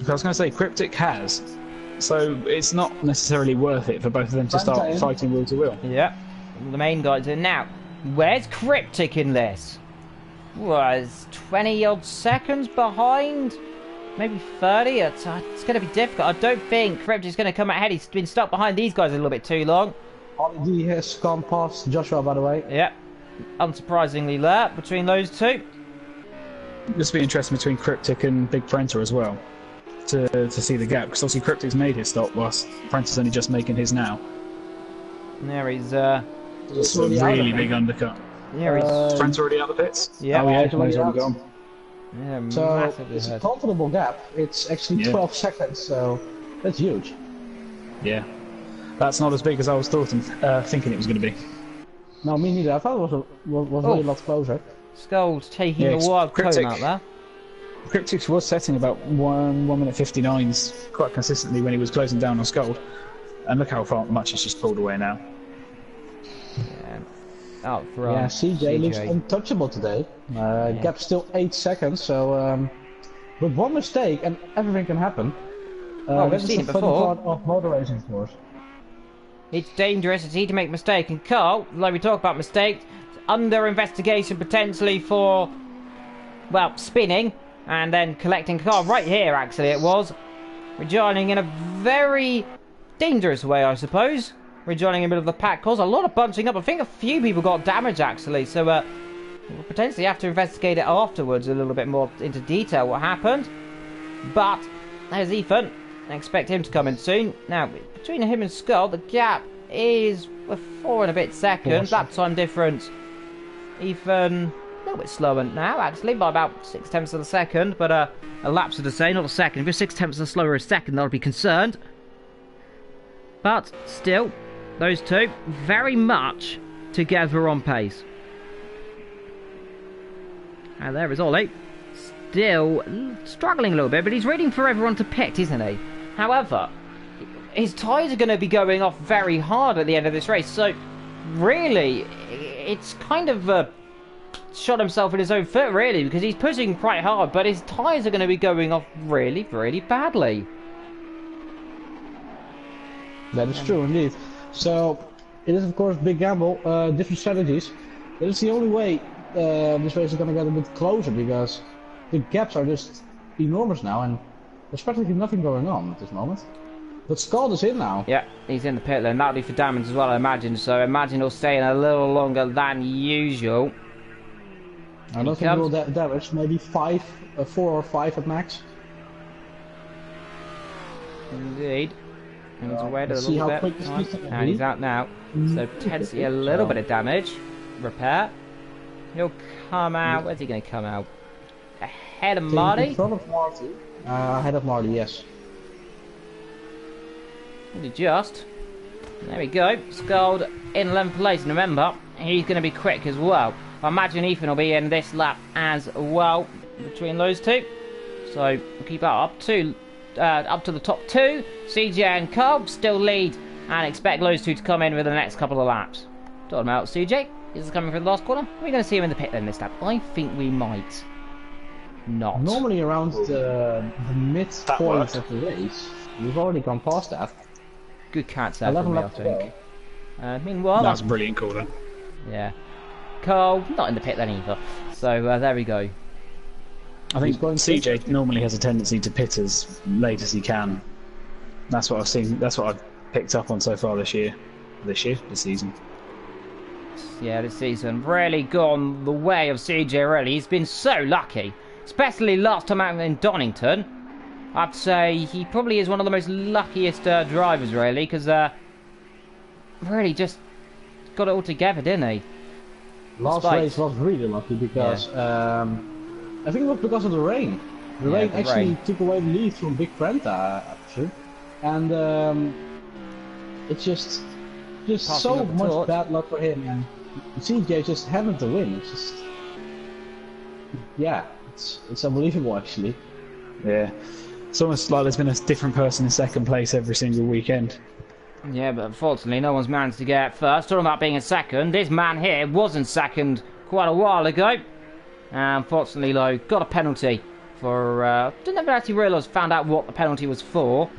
I was going to say, Cryptic has. So it's not necessarily worth it for both of them to start fighting wheel to wheel. Yeah, the main guy's in now. Where's Cryptic in this? Was 20 odd seconds behind? Maybe 30? It's going to be difficult. I don't think Cryptic's going to come ahead. He's been stuck behind these guys a little bit too long. Ollie D has gone past Joshua, by the way. Yep. Unsurprisingly there between those two. This will be interesting between Cryptic and Big Parenta as well. To see the gap, because obviously Cryptic's made his stop whilst Parenta's only just making his now. There he's it's a really big undercut. Yeah, he's Parenta already out of the pits? Yeah, oh, yeah, he's already gone. Yeah, so it's a comfortable gap. It's actually 12 seconds, so that's huge. Yeah, that's not as big as I was thinking it was going to be. No, me neither. I thought it was really a lot closer. Skull's taking a wild cone out there. Cryptic was setting about 1 minute 59s quite consistently when he was closing down on Skull. And look how much he's just pulled away now. Yeah, out front. Yeah, CJ looks untouchable today. Gap still 8 seconds, so But one mistake and everything can happen. Well, we've That's seen the it funny before. part of motor racing, of course. It's dangerous, it's easy to make a mistake. And Carl, like we talk about mistakes, under investigation potentially for, well, spinning and then collecting a car right here, actually it was. Rejoining in a very dangerous way, I suppose. Rejoining in the middle of the pack caused a lot of bunching up. I think a few people got damaged, actually, so we'll potentially have to investigate it afterwards a little bit more into detail what happened. But there's Ethan. I expect him to come in soon. Now, between him and Skull, the gap is 4 and a bit seconds. That time difference. Ethan, a little bit slower now, actually, by about 6/10 of a second. But a lapse of the same, not a second. If you're 6/10 slower a second, I'll be concerned. But still, those two very much together on pace. And there is Ollie. Still struggling a little bit, but he's reading for everyone to pit, isn't he? However, his tyres are going to be going off very hard at the end of this race, so really, it's kind of shot himself in his own foot, really, because he's pushing quite hard, but his tyres are going to be going off really, really badly. That is true, indeed. So, it is, of course, a big gamble, different strategies. But it's the only way this race is going to get a bit closer, because the gaps are just enormous now, and there's practically nothing going on at this moment. But Scald is in now. Yeah, he's in the pit lane. That'll be for damage as well, I imagine. So I imagine he'll stay in a little longer than usual. I don't think he will damage. Maybe 4 or 5 at max. Indeed. And he's away a Let's see little how bit. quick this is. And he's out now. So potentially a little bit of damage. Repair. He'll come out. Where's he going to come out? Ahead of Marty? In front of Marty. Ahead of Marty, yes. Just. There we go. Scald in 11th place. And remember, he's going to be quick as well. I imagine Ethan will be in this lap as well between those two. So we'll keep up to the top 2. CJ and Carl still lead, and expect those two to come in with the next couple of laps. Talking about CJ, is he coming for the last corner? We're going to see him in the pit lane this lap. I think we might not. Normally around the midpoint of the race. We've already gone past that. Good catch there from me, I think. Meanwhile, that's a brilliant call then. Yeah. Carl, not in the pit then either. So there we go. I think CJ normally has a tendency to pit as late as he can. That's what I've seen. That's what I've picked up on so far this year. This season. Yeah, this season really gone the way of CJ. Really, he's been so lucky, especially last time out in Donington. I'd say he probably is one of the most luckiest drivers, really, because really just got it all together, didn't he? Last race was really lucky because I think it was because of the rain. The rain actually took away the lead from Big Brenta, actually, and it's just so much bad luck for him. And CJ just having to win. It's just, yeah, it's unbelievable actually. Yeah, it's almost like there's been a different person in second place every single weekend. Yeah, but unfortunately no one's managed to get first. Talking about being in second, this man here was in second quite a while ago. Unfortunately, though, got a penalty for... didn't ever actually found out what the penalty was for.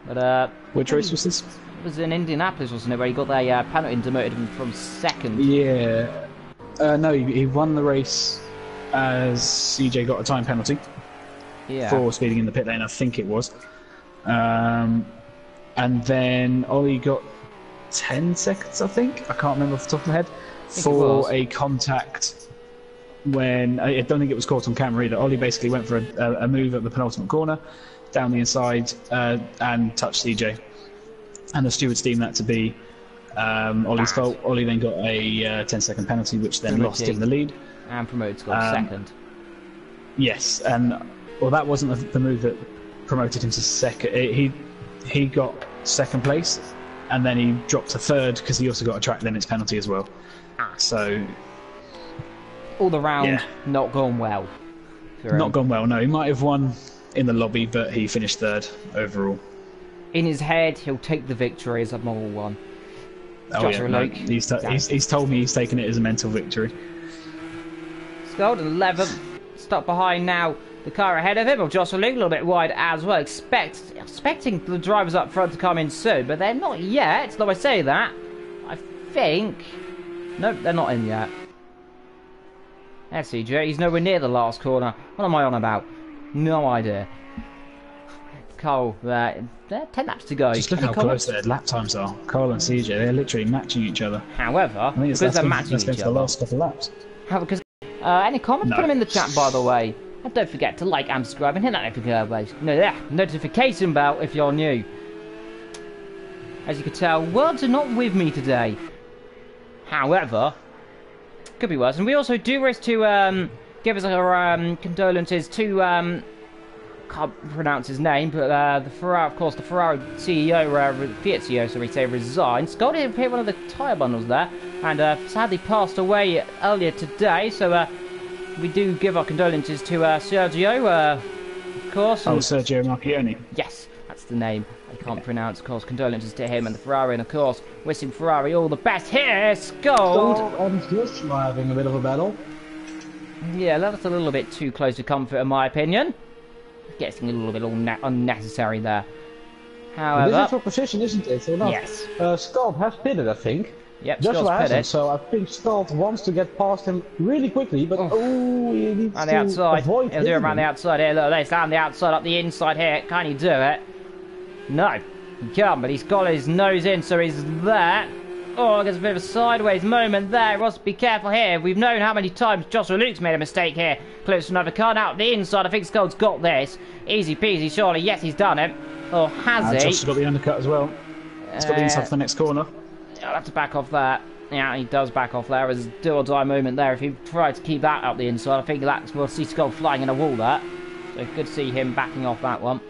But which race was this? It was in Indianapolis, wasn't it, where he got a penalty and demoted him from second. Yeah. No, he won the race as CJ got a time penalty. Yeah. For speeding in the pit lane, I think it was. And then Ollie got 10 seconds, I think. I can't remember off the top of my head. For a contact when... I don't think it was caught on camera either. Ollie basically went for a move at the penultimate corner, down the inside, and touched CJ. And the stewards deemed that to be Ollie's fault. Ollie then got a 10-second penalty, which then lost him the lead. And promoted to go second. Yes, and... Well, that wasn't the move that promoted him to second. He got second place, and then he dropped to third because he also got a track limits penalty as well. So all around, not gone well. Not gone well. No, he might have won in the lobby, but he finished third overall. In his head, he'll take the victory as a moral one. Oh yeah, no, he's told me he's taken it as a mental victory. Scald 11th, stuck behind now. The car ahead of him will jostle Luke a little bit wide as well. Expecting the drivers up front to come in soon, but they're not yet. Though I say that, I think... Nope, they're not in yet. There's CJ. He's nowhere near the last corner. What am I on about? No idea. Cole, 10 laps to go. Just look how close their lap times are. Cole and CJ, they're literally matching each other. However, because they're matching each other. The last couple of laps. Because, any comments? No. Put them in the chat, by the way. And don't forget to like and subscribe and hit that notification bell if you're new. As you can tell, words are not with me today. However, could be worse. And we also do wish to give us our condolences to can't pronounce his name, but the Ferrari, of course, the Ferrari CEO, Fiat CEO, so we say, resigned. Scott did hit one of the tyre bundles there, and sadly passed away earlier today. So we do give our condolences to Sergio, of course. Oh, Sergio Marchionne. Yes, that's the name. I can't pronounce, of course. Condolences to him and the Ferrari, and of course, wishing Ferrari all the best. Here, Scold and Joshua having a bit of a battle. Yeah, that's a little bit too close to comfort, in my opinion. Getting a little bit unnecessary there. However, this is your position, isn't it? Or not? Yes. Scott has pitted, I think. Yep, Joshua hasn't, pitted. so I think Scott wants to get past him really quickly, but he needs on the to outside. avoid He'll do it around the outside here. Look, they stand the outside up the inside here. Can he do it? No, he can't, but he's got his nose in, so he's there. Oh, there's a bit of a sideways moment there. Ross, be careful here. We've known how many times Joshua Luke's made a mistake here. Close to another car now. The inside, I think Scold's got this. Easy peasy, surely. Yes, he's done it. Or has he? Josh's got the undercut as well. He's got the inside for the next corner. I'll have to back off that. Yeah, he does back off there. There's a do or die moment there. If he tried to keep that up the inside, I think we'll see Scold flying in a wall there. So good to see him backing off that one.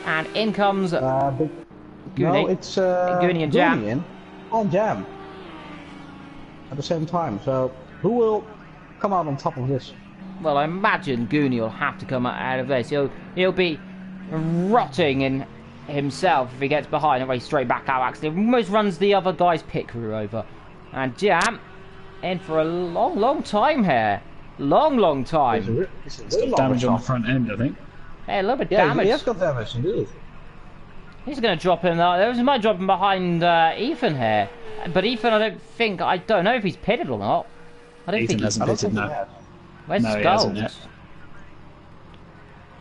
And in comes Goonie. No, it's Goonie and Jam. And Jam at the same time. So who will come out on top of this? Well, I imagine Goonie will have to come out of this. He'll be rotting in himself if he gets behind and race straight back out. Actually, almost runs the other guy's pit crew over. And Jam in for a long time here. Long time. It's got damage on the front end, I think. Hey, a little bit Yeah, damage. he has got damage indeed. He's going to drop him. He might drop him behind Ethan here. But Ethan, I don't know if he's pitted or not. I don't Ethan think hasn't pitted, no. Where's No, he Scold? hasn't yet.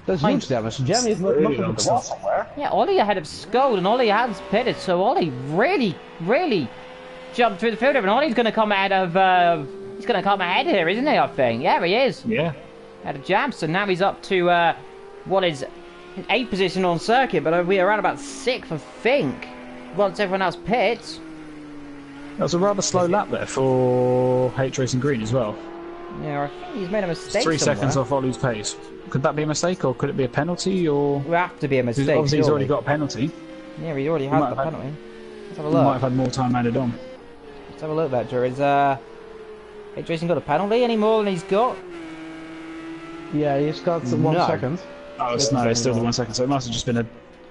There's huge damage. Jam is not looking at the wall somewhere. Yeah, Ollie ahead of Scold, and Ollie has pitted, so Ollie really jumped through the field, and Ollie's going to come ahead of. He's going to come ahead here, isn't he? I think. Yeah, he is. Yeah. Ahead of Jam, so now he's up to what is 8th position on circuit, but we're around about 6th, I think. Once everyone else pits. That was a rather slow lap there for H Racing Green as well. Yeah, I think he's made a mistake. 3 somewhere. seconds off Ollie's pace. Could that be a mistake, or could it be a penalty, or? It would have to be a mistake. Obviously, he's already surely. got a penalty. Yeah, he already has the penalty. Let's have a He look. might have had more time added on. Let's have a look there, Drew. Is H Racing got a penalty any more than he's got? Yeah, he's got 1 second. Oh, it's still the 1 second, so it must have just been a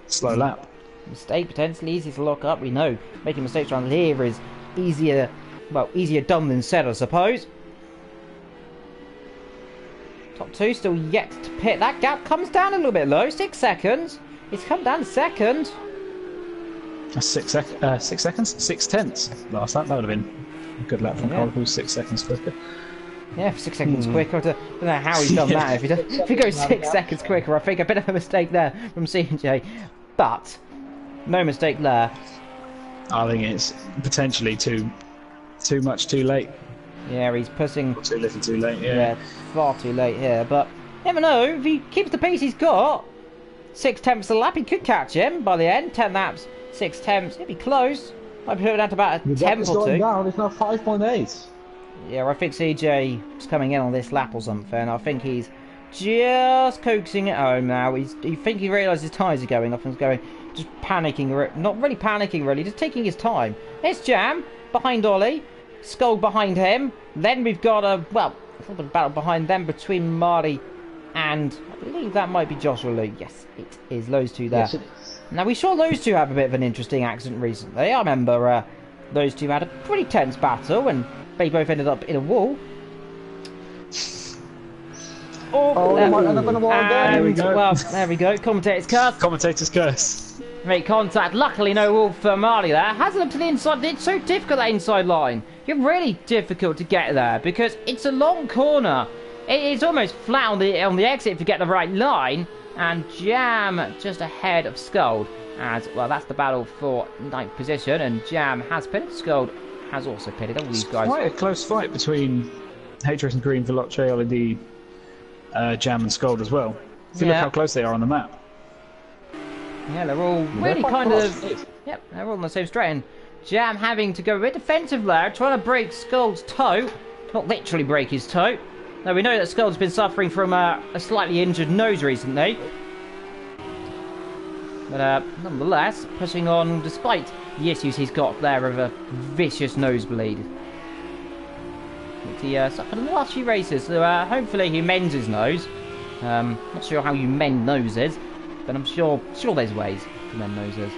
slow lap. Mistake potentially easy to lock up. We know making mistakes around here is easier done than said, I suppose. Top 2 still yet to pit. That gap comes down a little bit low. 6 seconds. It's come down second. That's 6 seconds? 6 tenths last lap. That would have been a good lap from Cole, who's 6 seconds quicker. Yeah, 6 seconds quicker. I don't know how he's done that. If he goes 6 seconds quicker, I think a bit of a mistake there from CJ. But no mistake there. I think it's potentially too much too late. Yeah, he's pushing. Too little too late, Yeah, far too late here. But never know. If he keeps the pace he's got, 6 tenths a lap, he could catch him by the end. 10 laps, 6 tenths. It'd be close. I'd put it down to about a tenth or two. Down. It's now 5.8. Yeah, I think CJ is coming in on this lap or something. I think he's just coaxing it home now. I think he realises his tyres are going off and is going, just panicking. Not really panicking, really, just taking his time. There's Jam behind Ollie. Skull behind him. Then we've got a battle behind them between Marty and I believe that might be Joshua Luke. Yes, it is those two there. Yes, it is. Now we saw those two have a bit of an interesting accident recently. I remember those two had a pretty tense battle, and they both ended up in a wall. Oh, they might end up in a wall again. There we go. Well, there we go. Commentator's curse. Commentator's curse. Make contact. Luckily, no wall for Marley there. Has it up to the inside. It's so difficult, that inside line. You're really difficult to get there because it's a long corner. It's almost flat on the exit if you get the right line. And Jam just ahead of Scold. As well, that's the battle for 9th position. And Jam has pitted. Scold has also pitted. All these guys. Quite a close fight between H-Race and Green, Veloce, LED, Jam and Scold as well. If you look how close they are on the map. Yeah, they're all really kind of... Yep, they're all on the same straight. And Jam having to go a bit defensive there, trying to break Scold's toe. Not literally break his toe. Now, we know that Scold's been suffering from a slightly injured nose recently. But nonetheless, pushing on despite the issues he's got there of a vicious nosebleed. He suffered in the last few races, so hopefully he mends his nose. Not sure how you mend noses, but I'm sure there's ways to mend noses.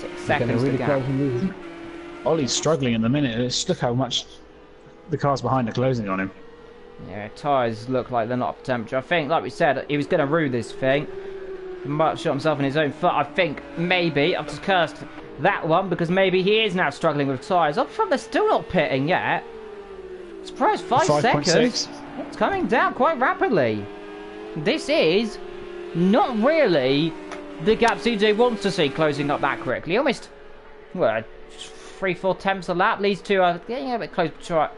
6 seconds to go. Ollie's struggling in the minute. Just look how much the cars behind are closing on him. Yeah, tyres look like they're not up to temperature. I think, like we said, he was going to rue this thing. He might have shot himself in his own foot. I think maybe I've just cursed that one because maybe he is now struggling with tyres. Up front, they're still not pitting yet. Surprise, 5 seconds. It's coming down quite rapidly. This is not really the gap CJ wants to see closing up that quickly. Almost, well, 3-4 tenths a lap. These two are getting a bit close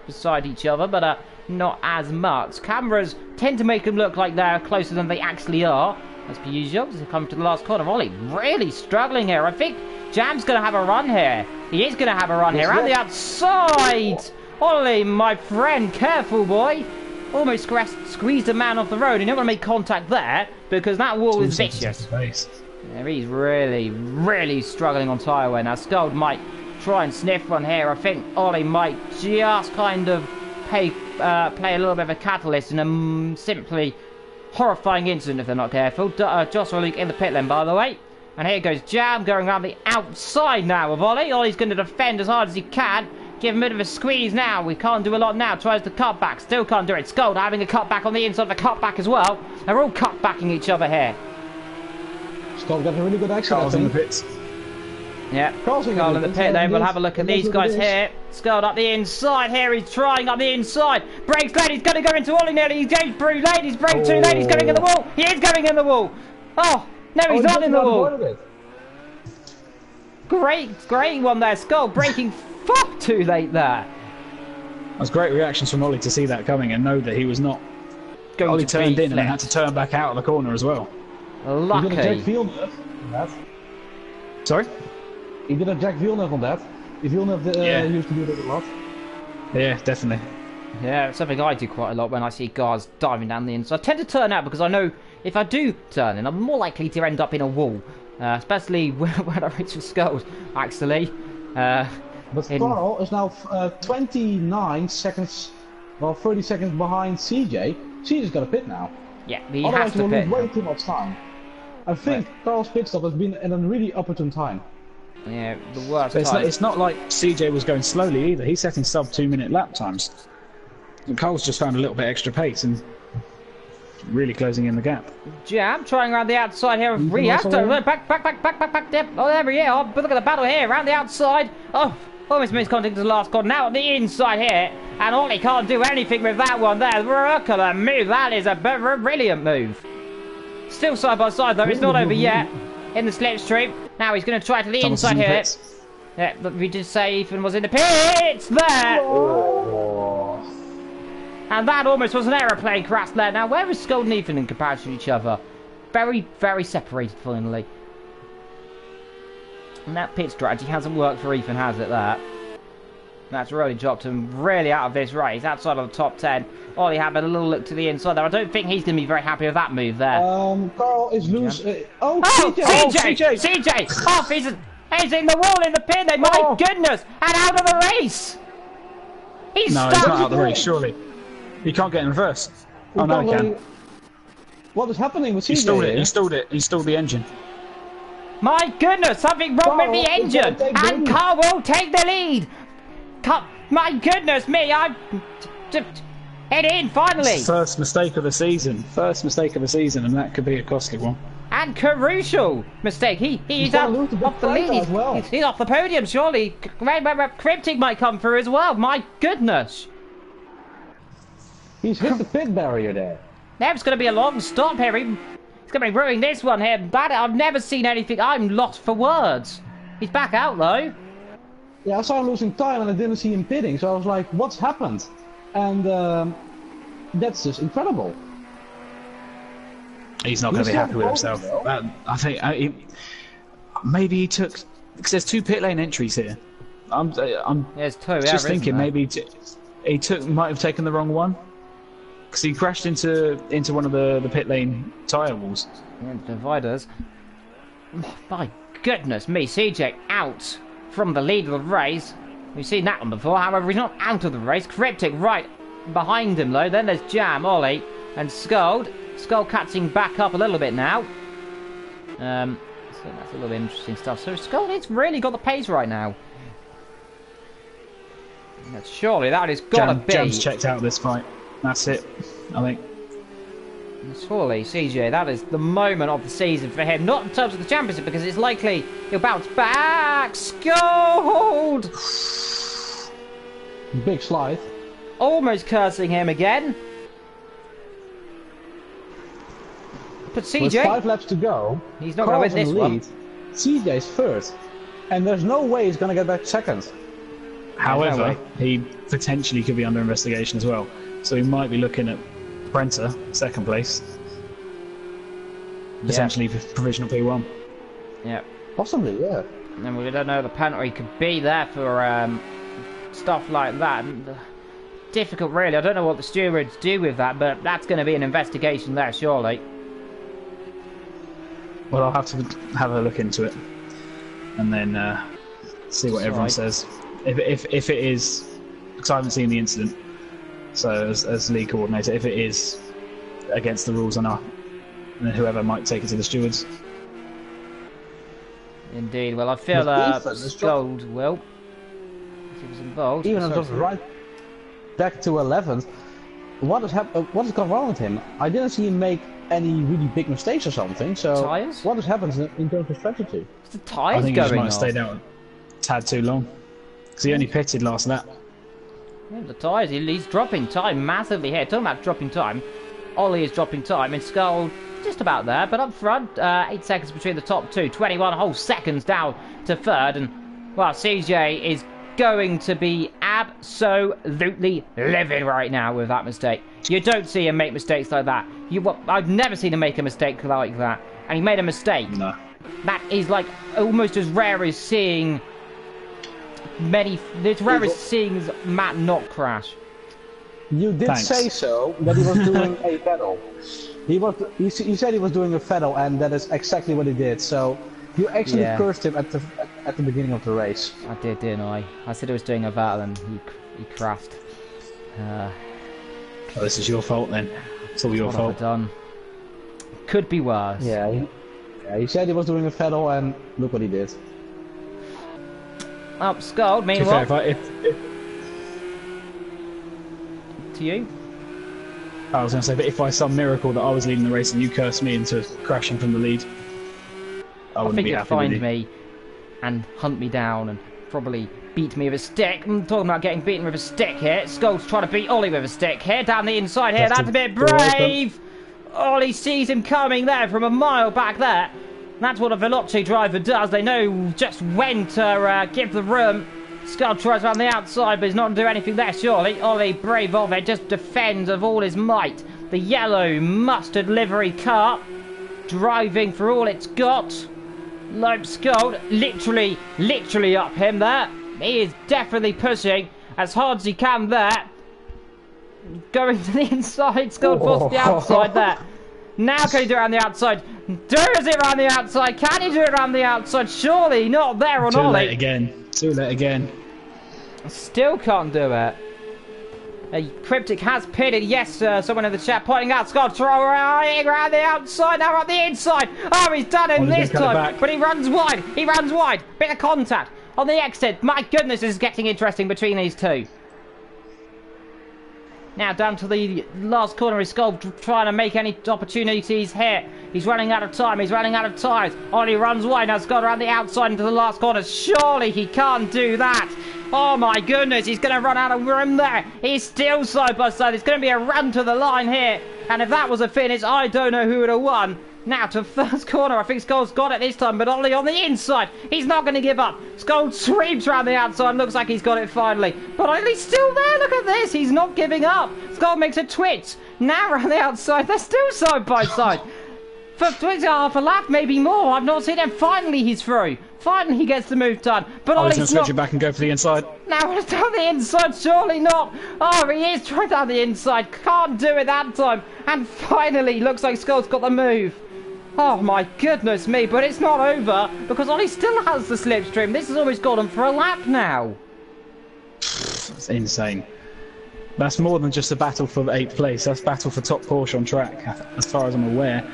beside each other, but not as much. Cameras tend to make them look like they're closer than they actually are. As per usual, as they come to the last corner. Ollie really struggling here. I think Jam's going to have a run here. He is going to have a run here. Around the outside. Ollie, my friend, careful, boy. Almost squeezed a man off the road. You don't want to make contact there because that wall is vicious. Yeah, he's really, really struggling on tyre wear. Now, Scold might try and sniff one here. I think Ollie might just kind of play a little bit of a catalyst in a simply horrifying incident if they're not careful. Joshua Luke in the pit lane, by the way. And here goes Jam going around the outside now of Ollie. Ollie's going to defend as hard as he can. Give him a bit of a squeeze now. We can't do a lot now. Tries to cut back. Still can't do it. Scold having a cut back on the inside of the cut back as well. They're all cut backing each other here. Scold got a really good exit. Carl's in the pits. Yeah, Carl in the pit lane. We'll have a look at these guys here. Scold up the inside here. He's trying up the inside. Breaks lane. He's going to go into Ollie nearly. He goes through lane. He's break two lane. He's going in the wall. He is going in the wall. Oh, no, he's not in the wall. Great one there. Scold breaking far too late there. That was great reactions from Ollie to see that coming and know that he was not. Ollie turned in and had to turn back out of the corner as well. Lucky. He did a Jack Villeneuve on that. Sorry? He did a Jack Villeneuve on that. Villeneuve used to do that a lot. Yeah, definitely. Yeah, it's something I do quite a lot when I see guys diving down the inside. I tend to turn out because I know if I do turn in, I'm more likely to end up in a wall. Especially when I reach a Scold, actually. But Carl is now 29 seconds, well 30 seconds behind CJ. CJ's got a pit now. Yeah, he has to pit. Otherwise we'll lose way too much time. I think Carl's pit stop has been at a really opportune time. Yeah, the worst time. It's not like CJ was going slowly either. He's setting sub 2-minute lap times. And Carl's just found a little bit extra pace and really closing in the gap. Jam trying around the outside here. Really has to back. Yep. Oh, there we are. But look at the battle here around the outside. Oh, almost missed contact to the last corner. Now on the inside here, and Ollie can't do anything with that one there. Look at the move. That is a brilliant move. Still side by side though. It's not over yet. In the slipstream. Now he's going to try to the inside here. Yeah, but we did say Ethan was in the pits there. Oh. And that almost was an aeroplane crash there. Now, where is Scold and Ethan in comparison to each other? Very, very separated, finally. And that pit strategy hasn't worked for Ethan, has it, that? That's really dropped him really out of this race. Outside of the top 10. Ollie having a little look to the inside there. I don't think he's going to be very happy with that move there. Carl is loose. CJ! Off! He's in the wall in the pin. My goodness! And out of the race! He's not out of the race, surely. He can't get in reverse. Oh, no, he can. What is happening with CJ? He stalled it. He stalled the engine. My goodness, something wrong with the engine! And Carl will take the lead! My goodness me, head in, finally! First mistake of the season. First mistake of the season, and that could be a costly one. And crucial mistake. He's off the lead. He's off the podium, surely. Cryptic might come through as well. My goodness. He's hit the pit barrier there. There's going to be a long stop here. He's going to be ruining this one here. I've never seen anything. I'm lost for words. He's back out though. Yeah, I saw him losing time and I didn't see him pitting, so I was like, what's happened? And that's just incredible. He's not going to be happy with himself. I think maybe he took, because there's 2 pit lane entries here. There's 2. Just thinking maybe he might have taken the wrong one, because he crashed into one of the pit lane tyre walls. Yeah, dividers. My goodness me, CJ out from the lead of the race. We've seen that one before. However, he's not out of the race. Cryptic right behind him though. Then there's Jam, Ollie, and Scold. Skull catching back up a little bit now. So that's a little bit interesting stuff. So Skull, it's really got the pace right now. Surely that has got to be. Jam's checked out this fight. That's it, I think. Surely, CJ, that is the moment of the season for him. Not in terms of the championship, because it's likely he'll bounce back. Scold! Big slide. Almost cursing him again. But CJ, with 5 laps to go, he's not going to win this one. CJ's first, and there's no way he's going to get back second. However, he potentially could be under investigation as well, so he might be looking at Brenta, second place, potentially provisional P1. Yeah, possibly, yeah. And we don't know the penalty could be there for stuff like that. Difficult, really. I don't know what the stewards do with that, but that's going to be an investigation there, surely. Well, I'll have to have a look into it, and then see what everyone says. If it is, because I haven't seen the incident, so as league coordinator, if it is against the rules, I know, then whoever might take it to the stewards. Indeed. Well, I feel Scold will. He was involved. Even just right back to 11th. What has gone wrong with him? I didn't see him make any really big mistakes or something. So tires? What has happened in terms of strategy? Is the tires I think going he just might off? have stayed out a tad too long, because he only pitted last lap. Yeah, the tyres, he's dropping time massively here. Talking about dropping time, Ollie is dropping time, and Skull just about there, but up front, 8 seconds between the top 2, 21 whole seconds down to third, and well, CJ is going to be absolutely livid right now with that mistake. You don't see him make mistakes like that. I've never seen him make a mistake like that, and he made a mistake. No. That is like almost as rare as seeing it's rare as seeing Matt not crash. You did say so, that he was doing a pedal. He said he was doing a pedal, and that is exactly what he did. So you actually cursed him at the beginning of the race. I did, didn't I? I said he was doing a battle, and he crashed. Well, this is your fault then. It's all your fault. Done. Could be worse. Yeah, he said he was doing a pedal, and look what he did. Up Skull, meanwhile. To you? I was going to say, but if by some miracle that I was leading the race and you cursed me into crashing from the lead, I wouldn't be happy with you. Find me and hunt me down and probably beat me with a stick. I'm talking about getting beaten with a stick here. Skull's trying to beat Ollie with a stick here, down the inside here. That's a bit brave. Ollie sees him coming there from a mile back there. That's what a Veloce driver does. They know just when to give the room. Skull tries around the outside, but he's not going to do anything there, surely. Ollie, brave of it, just defends of all his might. The yellow mustard livery car, driving for all it's got. Lope Skull, literally up him there. He is definitely pushing as hard as he can there. Going to the inside, Skull forced the outside there. Now can he do it around the outside? Does it around the outside? Can he do it around the outside? Surely not there on Ollie. Too late again. Still can't do it. Cryptic has pitted, yes, someone in the chat pointing out Scott throwing around the outside, now on the inside. Oh, he's done it this time, but he runs wide, bit of contact on the exit. My goodness, this is getting interesting between these two. Now down to the last corner is Skull trying to make any opportunities here. He's running out of time, Ollie runs wide, now Skull around the outside into the last corner. Surely he can't do that. Oh my goodness, he's going to run out of room there. He's still side by side. It's going to be a run to the line here. And if that was a finish, I don't know who would have won. Now to first corner. I think Skull's got it this time, but Ollie on the inside. He's not going to give up. Skull sweeps around the outside. Looks like he's got it finally. But Ollie's still there. Look at this. He's not giving up. Skull makes a twitch. Now around the outside. They're still side by side. For half a lap, maybe more. I've not seen him. Finally, he's through. Finally, he gets the move done. But Ollie's Ollie's going to switch it back and go for the inside. Now it's down the inside. Surely not. Oh, he is trying down the inside. Can't do it that time. And finally, looks like Skull's got the move. Oh my goodness me. But it's not over because Ollie still has the slipstream. This has almost got him for a lap now. That's insane. That's more than just a battle for 8th place. That's battle for top Porsche on track, as far as I'm aware.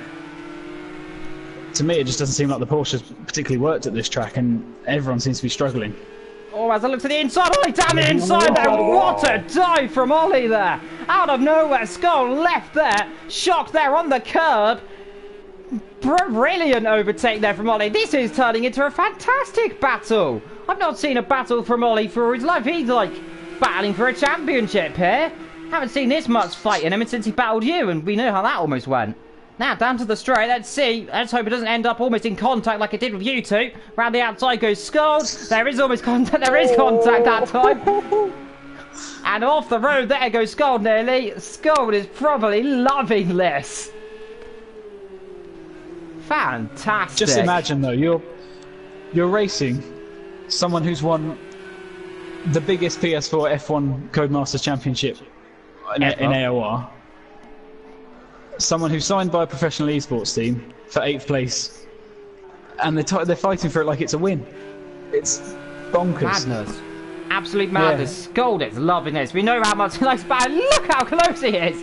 To me, it just doesn't seem like the Porsche's particularly worked at this track, and everyone seems to be struggling. Oh, as I look to the inside, Ollie down the inside there. What a dive from Ollie there. Out of nowhere, Skull left there. Shocked there on the curb. Brilliant overtake there from Ollie. This is turning into a fantastic battle. I've not seen a battle from Ollie for his life. He's like battling for a championship here. Haven't seen this much fight in him since he battled you, and we know how that almost went. Now down to the straight, let's see. Let's hope it doesn't end up almost in contact like it did with you two. Round the outside goes Skull. There is almost contact, there is contact that time. And off the road there goes Skull nearly. Skull is probably loving this. Fantastic. Just imagine though, you're racing someone who's won the biggest PS4 F1 Codemasters Championship in AOR. Someone who signed by a professional esports team for 8th place, and they're fighting for it like it's a win. It's bonkers. Madness. Absolute madness. Yeah. Skull is loving this. We know how much he likes battle. Look how close he is.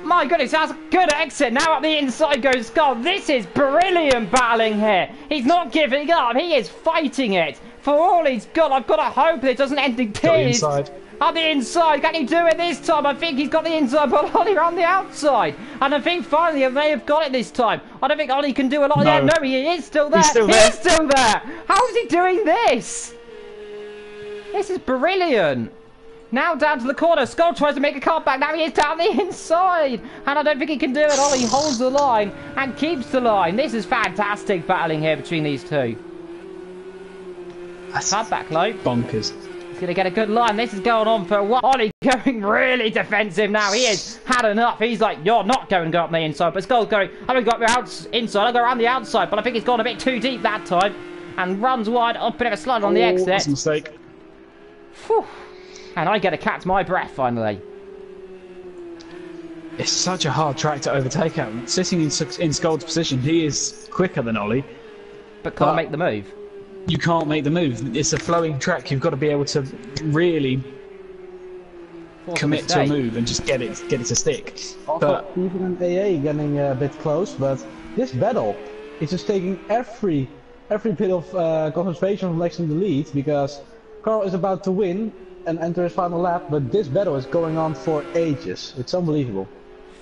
My goodness, that's a good exit. Now up the inside goes Skull. This is brilliant battling here. He's not giving up. He is fighting it. For all he's got, I've got to hope it doesn't end in tears. On the inside, can he do it this time? I think he's got the inside, but Ollie on the outside. And I think finally they may have got it this time. I don't think Ollie can do a lot there. No, he is still there. He's still there. How is he doing this? This is brilliant. Now down to the corner. Skull tries to make a comeback. Now he is down the inside. And I don't think he can do it. Ollie holds the line and keeps the line. This is fantastic battling here between these two. Comeback low. Bonkers. He's going to get a good line. This is going on for a while. Ollie going really defensive now. He has had enough. He's like, you're not going to go up the inside. But Skull's going, I'm going to go up the inside. I'll go around the outside. But I think he's gone a bit too deep that time. And runs wide. A bit of a slide on the exit. That's a mistake. Whew. And I get to catch my breath finally. It's such a hard track to overtake out. Sitting in Skull's position, he is quicker than Ollie. But can't make the move. You can't make the move. It's a flowing track. You've got to be able to really commit to a move and just get it to stick. Also, even in AA getting a bit close, but this battle is just taking every bit of concentration from Lex in the lead, because Carl is about to win and enter his final lap, but this battle is going on for ages. It's unbelievable.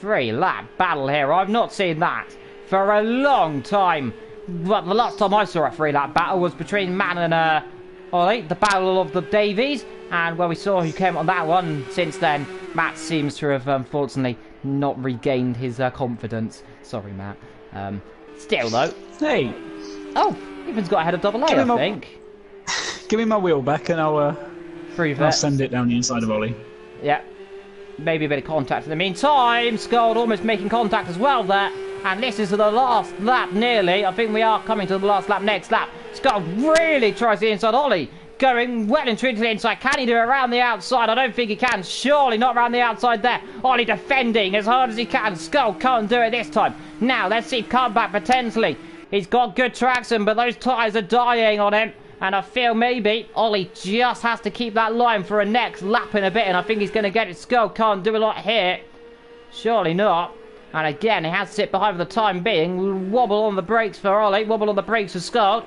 3-lap battle here. I've not seen that for a long time. But the last time I saw a 3-lap battle was between Matt and Ollie, the battle of the Davies, and well, we saw who came on that one. Since then, Matt seems to have unfortunately not regained his confidence. Sorry, Matt. Still though. Hey. Oh, Evan's got ahead of AA, I think. Give me my wheel back and I'll send it down the inside of Ollie. Yeah. Maybe a bit of contact in the meantime. Skull almost making contact as well there. And this is the last lap nearly. I think we are coming to the last lap, next lap. Skull really tries the inside. Ollie going well and true to the inside. Can he do it around the outside? I don't think he can. Surely not around the outside there. Ollie defending as hard as he can. Skull can't do it this time. Now, let's see comeback potentially. He's got good traction, but those tyres are dying on him. And I feel maybe Ollie just has to keep that line for a next lap in a bit. And I think he's going to get it. Skull can't do a lot here. Surely not. And again, he has to sit behind for the time being. Wobble on the brakes for Ollie. Wobble on the brakes for Skull.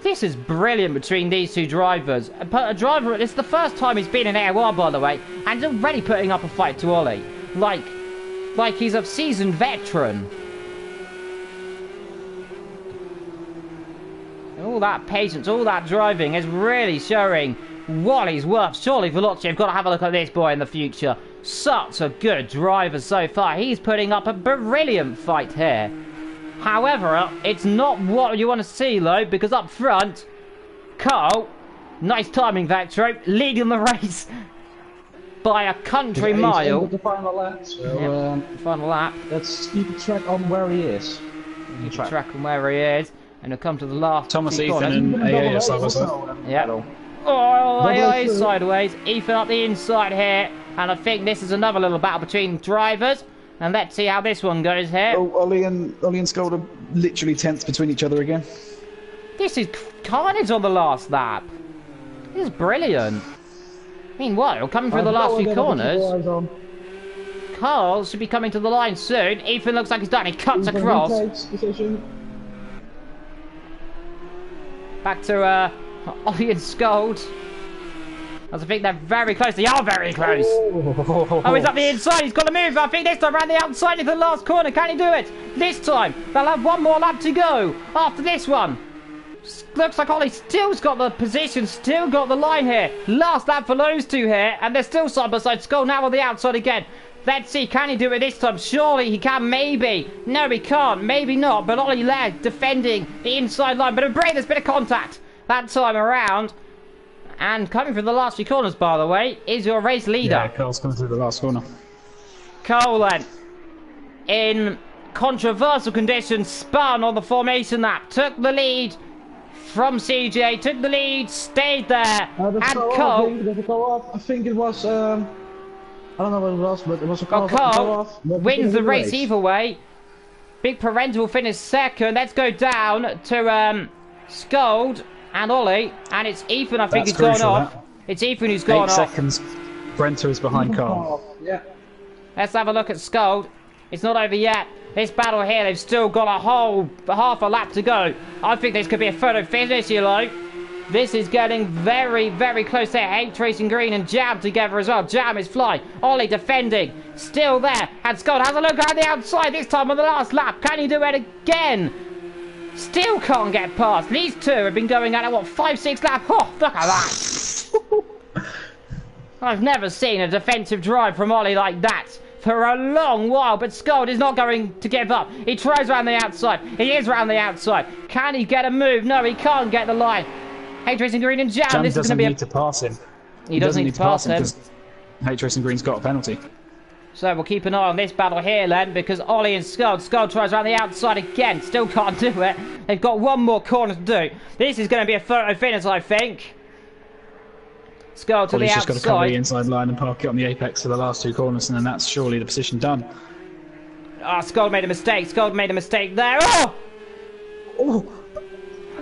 This is brilliant between these two drivers. A driver, it's the first time he's been in AOR, by the way. And he's already putting up a fight to Ollie. Like he's a seasoned veteran. All that patience, all that driving is really showing what he's worth. Surely Veloci, you've got to have a look at this boy in the future. Such a good driver so far. He's putting up a brilliant fight here. However, it's not what you want to see though, because up front, Carl, nice timing Vectro, leading the race by a country mile. The final lap, so, final lap. Let's keep track on where he is. Keep track on where he is. And he'll come to the last. Thomas, Ethan, and AA side by side. Yeah. Oh, AA is sideways. Ethan up the inside here. And I think this is another little battle between drivers. And let's see how this one goes here. Oh, Ollie and Skull are literally tenths between each other again. This is carnage on the last lap. This is brilliant. Meanwhile, coming through the last few corners, Carl should be coming to the line soon. Ethan looks like he's done. He cuts across. Back to Ollie and Scold. As I think they're very close. They are very close. Oh, he's up the inside. He's got to move. I think this time around the outside into the last corner. Can he do it? This time, they'll have one more lap to go after this one. Looks like Ollie still's got the position, still got the line here. Last lap for those two here, and they're still side by side. Skull now on the outside again. Let's see, can he do it this time? Surely he can, maybe. No, he can't, maybe not. But Ollie there defending the inside line. But a break, there's been a contact that time around. And coming through the last few corners, by the way, is your race leader. Yeah, Carl's coming through the last corner. Carl then, in controversial conditions, spun on the formation lap. Took the lead from CJ, took the lead, stayed there. And Carl... I think it was... I don't know what it was, but it was a call. Carl wins the race either way. Big Parental finished second. Let's go down to Scold and Ollie. And it's Ethan, I think, who's gone off. It's Ethan who's gone off. 8 seconds. Brenta is behind Carl. Yeah. Let's have a look at Scold. It's not over yet. This battle here, they've still got a whole half a lap to go. I think this could be a photo finish, you know. This is getting very, very close there. H Racing Green and Jam together as well. Jam is flying. Ollie defending. Still there. And Scott has a look at the outside this time on the last lap. Can he do it again? Still can't get past. These two have been going at, what, 5-6 laps? Oh, look at that. I've never seen a defensive drive from Ollie like that for a long while, but Scott is not going to give up. He tries around the outside. He is around the outside. Can he get a move? No, he can't get the line. H Racing Green and Jam. This is going to be need to pass him. He doesn't need to pass him because H Racing Green's got a penalty. So we'll keep an eye on this battle here then, because Ollie and Scud tries around the outside again. Still can't do it. They've got one more corner to do. This is going to be a photo finish, I think. Scud to the outside. Just got to cover the inside line and park it on the apex for the last two corners, and then that's surely the position done. Ah, Scud made a mistake. Scud made a mistake there. Oh! Oh!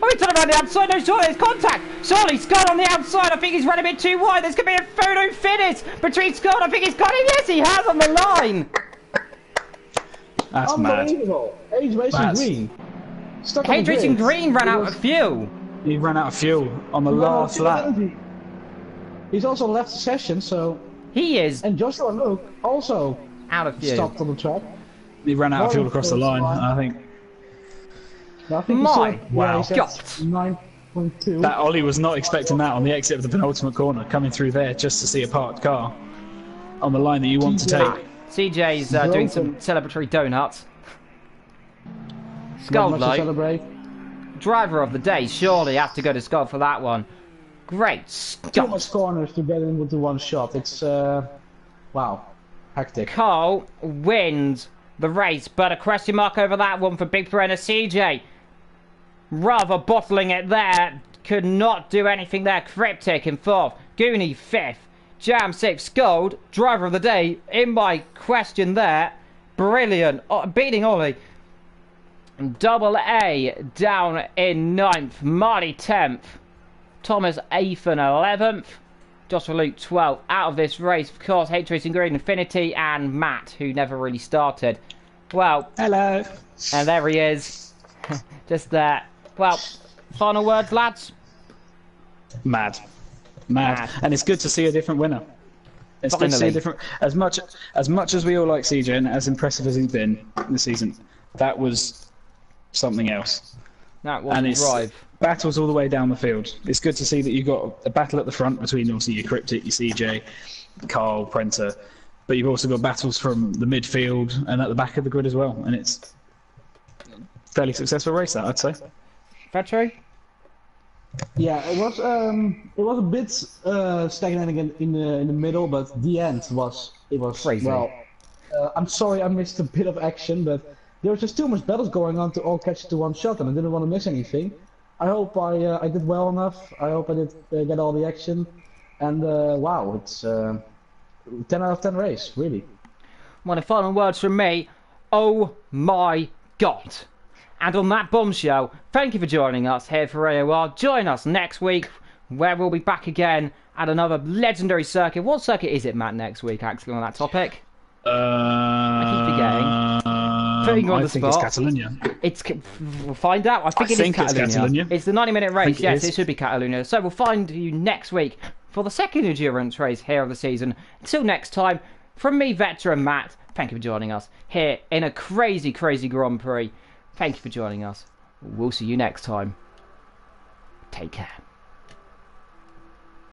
Oh, he turned around the outside. No, surely there's contact. Surely Scott on the outside. I think he's run a bit too wide. There's going to be a photo finish between Scott. I think he's got it. Yes, he has on the line. That's mad. H Racing Green. H Racing Green ran out of fuel. He ran out of fuel on the last lap. He's also left the session, so... He is. And Joshua Luke also out of fuel. Stopped on the track. He ran out of fuel across the line, I think. My wow. God. 9.2. That Ollie was not expecting that on the exit of the penultimate corner, coming through there just to see a parked car on the line that you want to take. CJ's doing some celebratory donuts. Skull celebrate. Driver of the day, surely have to go to Skull for that one. Great Scott. Too much corners to get into one shot. It's wow, hectic. Carl wins the race, but a question mark over that one for Big Brno. CJ rather bottling it there. Could not do anything there. Cryptic in 4th. Goonie 5th. Jam 6th. Scold, driver of the day, in my question there. Brilliant. Beating Ollie. Double A down in 9th. Marty 10th. Thomas 8th and 11th. Joshua Luke 12th. Out of this race, of course, H Racing Green Infinity and Matt, who never really started. Well, hello. And there he is. Just there. Well, final words, lads? Mad. And it's good to see a different winner. It's Finally. good to see a different... As much as we all like CJ and as impressive as he's been this season, that was something else. That was and it's drive. Battles all the way down the field. It's good to see that you've got a battle at the front between obviously your Cryptic, your CJ, Carl, Prenter, but you've also got battles from the midfield and at the back of the grid as well. And it's a fairly successful race, that I'd say. Vetri? Yeah, it was a bit stagnating in the middle, but the end was crazy. Well, I'm sorry I missed a bit of action, but there was just too much battles going on to all catch it to one shot, and I didn't want to miss anything. I hope I did well enough. I hope I did get all the action, and wow, it's 10 out of 10 race, really. One of the final words from me. Oh my God. And on that bombshell, thank you for joining us here for AOR. Join us next week, where we'll be back again at another legendary circuit. What circuit is it, Matt, next week, actually, on that topic? I keep forgetting. Putting you on the spot. It's Catalonia. We'll find out. I think it is Catalonia. It's the 90-minute race. Yes, it should be Catalonia. So we'll find you next week for the second endurance race here of the season. Until next time, from me, Vector and Matt, thank you for joining us here in a crazy, crazy Grand Prix. Thank you for joining us. We'll see you next time. Take care.